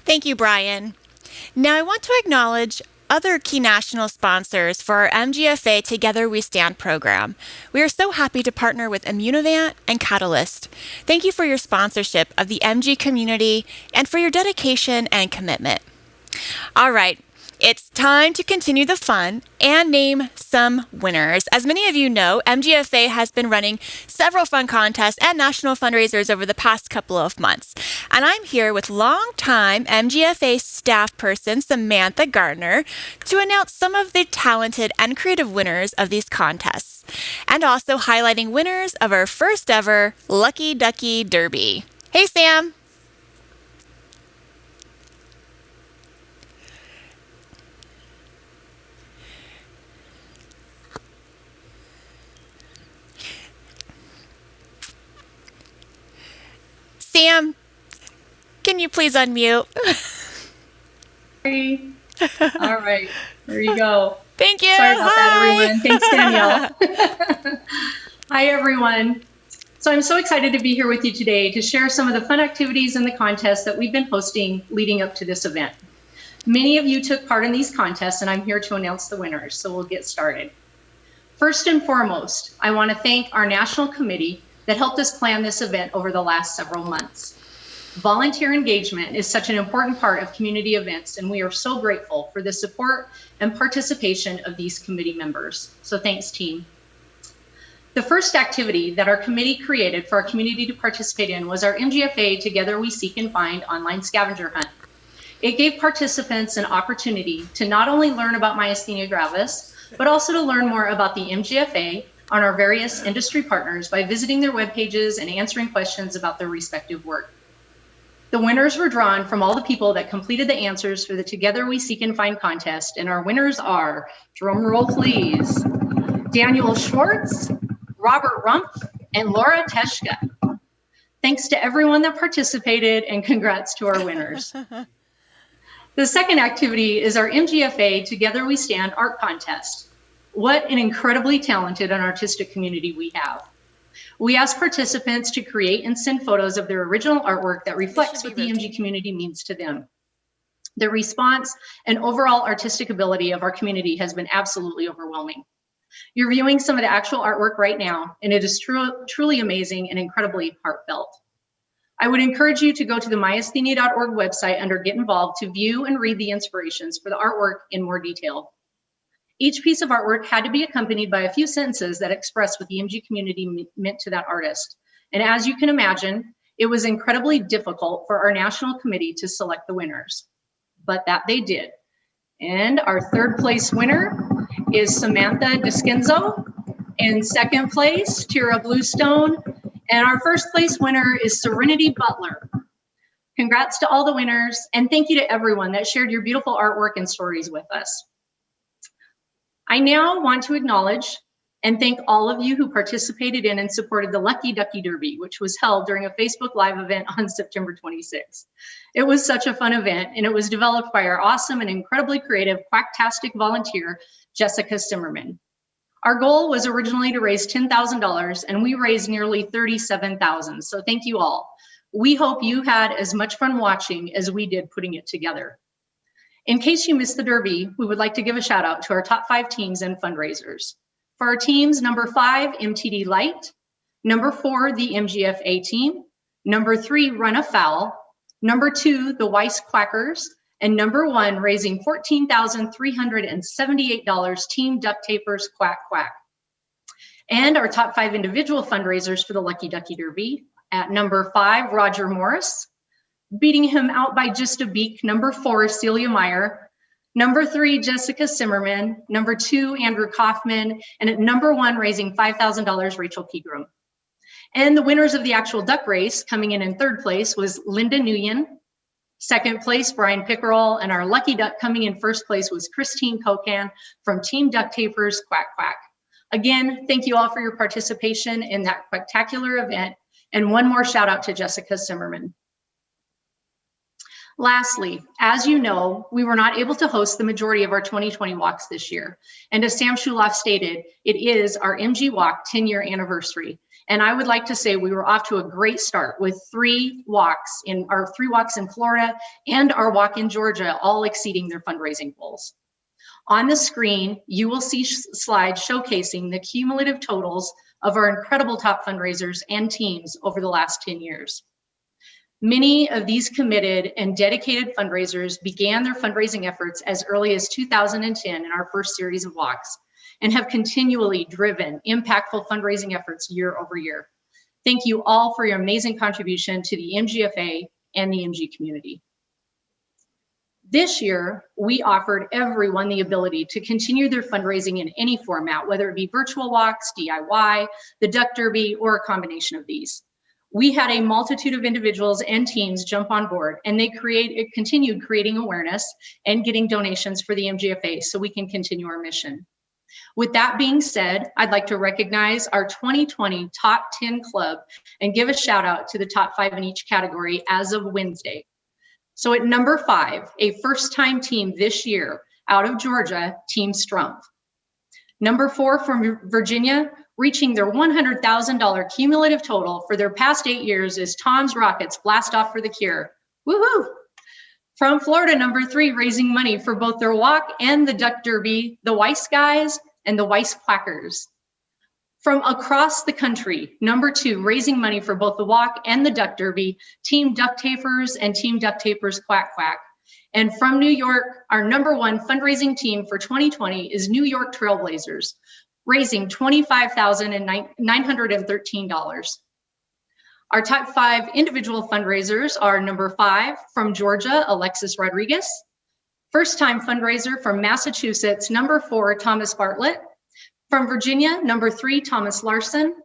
Thank you, Brian. Now I want to acknowledge other key national sponsors for our MGFA Together We Stand program. We are so happy to partner with Immunovant and Catalyst. Thank you for your sponsorship of the MG community and for your dedication and commitment. All right, it's time to continue the fun and name some winners. As many of you know, MGFA has been running several fun contests and national fundraisers over the past couple of months. And I'm here with longtime MGFA staff person Samantha Gardner to announce some of the talented and creative winners of these contests, and also highlighting winners of our first ever Lucky Ducky Derby. Hey, Sam. Sam, can you please unmute? All right, there you go. Thank you. Sorry about that, everyone. Thanks, Danielle. Hi, everyone. So I'm so excited to be here with you today to share some of the fun activities and the contests that we've been hosting leading up to this event. Many of you took part in these contests, and I'm here to announce the winners, so we'll get started. First and foremost, I want to thank our national committee that helped us plan this event over the last several months. Volunteer engagement is such an important part of community events, and we are so grateful for the support and participation of these committee members. So thanks, team. The first activity that our committee created for our community to participate in was our MGFA Together We Seek and Find online scavenger hunt. It gave participants an opportunity to not only learn about myasthenia gravis, but also to learn more about the MGFA on our various industry partners by visiting their web pages and answering questions about their respective work. The winners were drawn from all the people that completed the answers for the Together We Seek and Find contest, and our winners are, drum roll please, Daniel Schwartz, Robert Rumpf, and Laura Teschka. Thanks to everyone that participated, and congrats to our winners. The second activity is our MGFA Together We Stand art contest. What an incredibly talented and artistic community we have. We ask participants to create and send photos of their original artwork that reflects what the MG community means to them. The response and overall artistic ability of our community has been absolutely overwhelming. You're viewing some of the actual artwork right now, and it is truly amazing and incredibly heartfelt. I would encourage you to go to the myasthenia.org website under Get Involved to view and read the inspirations for the artwork in more detail. Each piece of artwork had to be accompanied by a few sentences that express what the MG community meant to that artist. And as you can imagine, it was incredibly difficult for our national committee to select the winners, but that they did. And our third place winner is Samantha Descenzo. In second place, Tira Bluestone. And our first place winner is Serenity Butler. Congrats to all the winners, and thank you to everyone that shared your beautiful artwork and stories with us. I now want to acknowledge and thank all of you who participated in and supported the Lucky Ducky Derby, which was held during a Facebook Live event on September 26th. It was such a fun event, and it was developed by our awesome and incredibly creative Quacktastic volunteer, Jessica Zimmerman. Our goal was originally to raise $10,000, and we raised nearly $37,000, so thank you all. We hope you had as much fun watching as we did putting it together. In case you missed the Derby, we would like to give a shout out to our top 5 teams and fundraisers. For our teams, number 5, MTD Light, number 4, the MGFA team, number 3, Run Afoul, number 2, the Weiss Quackers, and number 1, raising $14,378, Team Duct Tapers Quack Quack. And our top 5 individual fundraisers for the Lucky Ducky Derby, at number 5, Roger Morris, beating him out by just a beak, number 4, Celia Meyer, number 3, Jessica Zimmerman, number 2, Andrew Kaufman, and at number 1, raising $5,000, Rachel Pegram. And the winners of the actual duck race, coming in third place, was Linda Nguyen, Second place, Brian Pickerel, and our lucky duck coming in first place was Christine Kokan from Team Duct Tapers Quack Quack. Again, thank you all for your participation in that spectacular event. And one more shout out to Jessica Zimmerman. Lastly, as you know, we were not able to host the majority of our 2020 walks this year. And as Sam Shuloff stated, it is our MG Walk 10-year anniversary. And I would like to say we were off to a great start with three walks in Florida and our walk in Georgia, all exceeding their fundraising goals. On the screen, you will see slides showcasing the cumulative totals of our incredible top fundraisers and teams over the last 10 years. Many of these committed and dedicated fundraisers began their fundraising efforts as early as 2010 in our first series of walks, and have continually driven impactful fundraising efforts year over year. Thank you all for your amazing contribution to the MGFA and the MG community. This year, we offered everyone the ability to continue their fundraising in any format, whether it be virtual walks, DIY, the Duck Derby, or a combination of these. We had a multitude of individuals and teams jump on board, and they continued creating awareness and getting donations for the MGFA so we can continue our mission. With that being said, I'd like to recognize our 2020 Top 10 Club and give a shout out to the top 5 in each category as of Wednesday. So at number 5, a first-time team this year out of Georgia, Team Strumpf. Number 4 from Virginia, reaching their $100,000 cumulative total for their past 8 years is Tom's Rockets Blast Off for the Cure. Woohoo! From Florida, number 3, raising money for both their walk and the Duck Derby, the Weiss Guys and the Weiss Quackers. From across the country, number 2, raising money for both the walk and the Duck Derby, Team Duct Tapers and Team Duct Tapers Quack Quack. And from New York, our number 1 fundraising team for 2020 is New York Trailblazers, raising $25,913. Our top 5 individual fundraisers are number 5 from Georgia, Alexis Rodriguez. First time fundraiser from Massachusetts, number 4, Thomas Bartlett. From Virginia, number 3, Thomas Larson.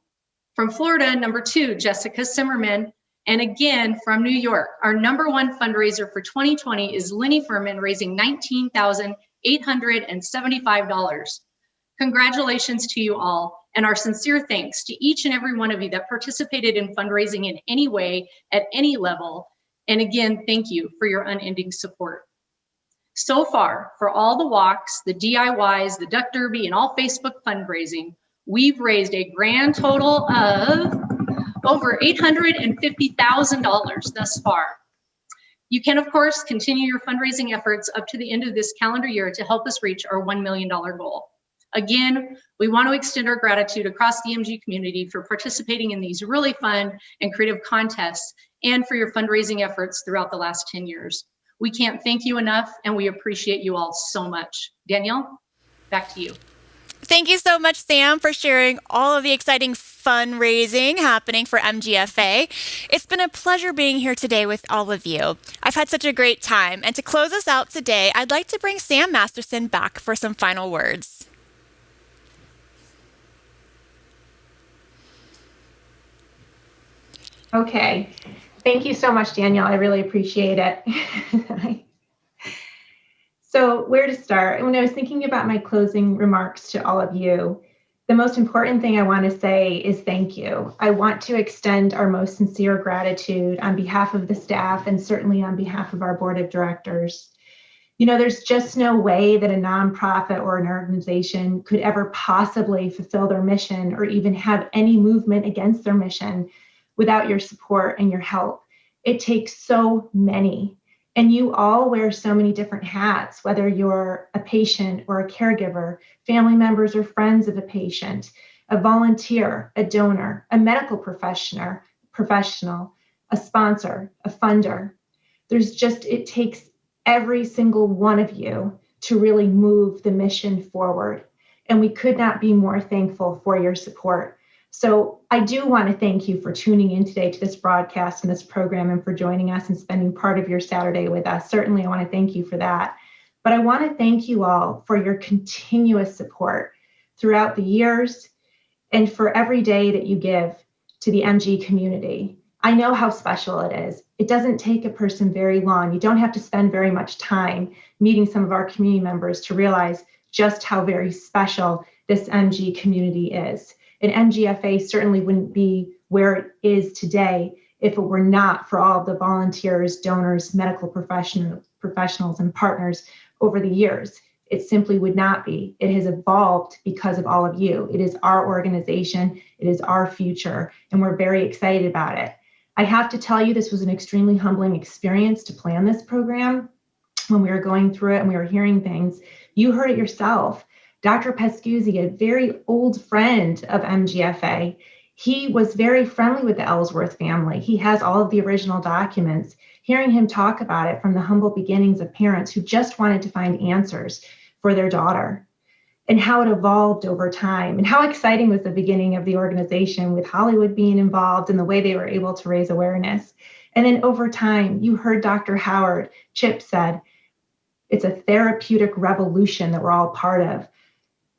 From Florida, number 2, Jessica Zimmerman. And again, from New York, our number 1 fundraiser for 2020 is Lenny Furman, raising $19,875. Congratulations to you all, and our sincere thanks to each and every one of you that participated in fundraising in any way, at any level. And again, thank you for your unending support. So far, for all the walks, the DIYs, the Duck Derby, and all Facebook fundraising, we've raised a grand total of over $850,000 thus far. You can, of course, continue your fundraising efforts up to the end of this calendar year to help us reach our $1 million goal. Again, we want to extend our gratitude across the MG community for participating in these really fun and creative contests and for your fundraising efforts throughout the last 10 years. We can't thank you enough, and we appreciate you all so much. Danielle, back to you. Thank you so much, Sam, for sharing all of the exciting fundraising happening for MGFA. It's been a pleasure being here today with all of you. I've had such a great time. And to close us out today, I'd like to bring Sam Masterson back for some final words. Okay. Thank you so much, Danielle. I really appreciate it. So where to start? When I was thinking about my closing remarks to all of you, the most important thing I want to say is thank you. I want to extend our most sincere gratitude on behalf of the staff and certainly on behalf of our board of directors. You know, there's just no way that a nonprofit or an organization could ever possibly fulfill their mission or even have any movement against their mission without your support and your help. It takes so many. And you all wear so many different hats, whether you're a patient or a caregiver, family members or friends of a patient, a volunteer, a donor, a medical professional, a sponsor, a funder. It takes every single one of you to really move the mission forward. And we could not be more thankful for your support. So I do want to thank you for tuning in today to this broadcast and this program and for joining us and spending part of your Saturday with us. Certainly, I want to thank you for that. But I want to thank you all for your continuous support throughout the years and for every day that you give to the MG community. I know how special it is. It doesn't take a person very long. You don't have to spend very much time meeting some of our community members to realize just how very special this MG community is. And MGFA certainly wouldn't be where it is today if it were not for all of the volunteers, donors, medical professionals, and partners over the years. It simply would not be. It has evolved because of all of you. It is our organization. It is our future, and we're very excited about it. I have to tell you, this was an extremely humbling experience to plan this program. When we were going through it and we were hearing things, you heard it yourself. Dr. Pescuzzi, a very old friend of MGFA, he was very friendly with the Ellsworth family. He has all of the original documents. Hearing him talk about it from the humble beginnings of parents who just wanted to find answers for their daughter, and how it evolved over time, and how exciting was the beginning of the organization with Hollywood being involved and the way they were able to raise awareness. And then over time, you heard Dr. Howard, Chip said, it's a therapeutic revolution that we're all part of.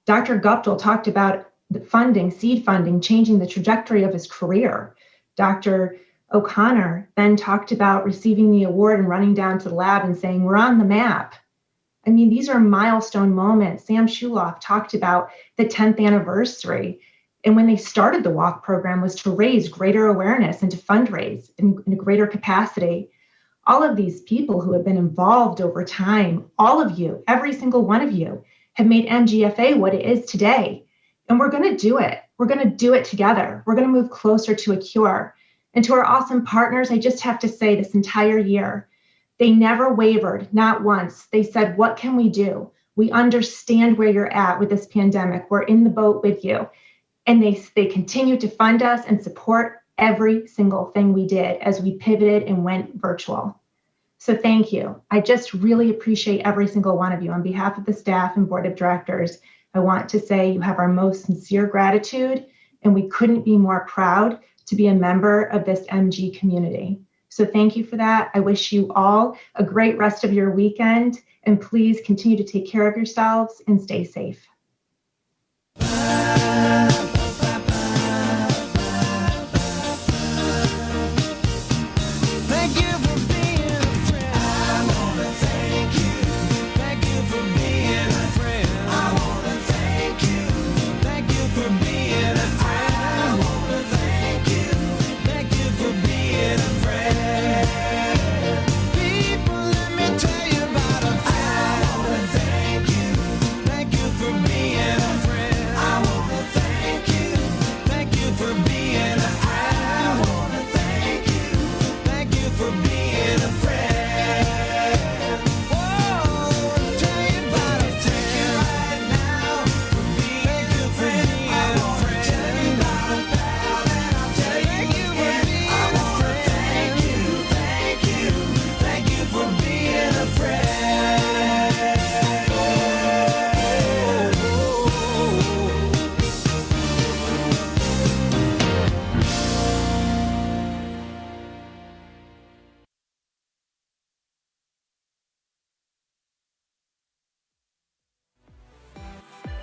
Dr. Guptill talked about the funding, seed funding, changing the trajectory of his career. Dr. O'Connor then talked about receiving the award and running down to the lab and saying, we're on the map. I mean, these are milestone moments. Sam Shuloff talked about the 10th anniversary. And when they started the WALK program was to raise greater awareness and to fundraise in a greater capacity. All of these people who have been involved over time, all of you, every single one of you, have made MGFA what it is today. And we're going to do it. We're going to do it together. We're going to move closer to a cure. And to our awesome partners, I just have to say this entire year, they never wavered, not once. They said, what can we do? We understand where you're at with this pandemic. We're in the boat with you. And they continued to fund us and support every single thing we did as we pivoted and went virtual. So thank you. I just really appreciate every single one of you. On behalf of the staff and board of directors, I want to say you have our most sincere gratitude, and we couldn't be more proud to be a member of this MG community. So thank you for that. I wish you all a great rest of your weekend, and please continue to take care of yourselves and stay safe.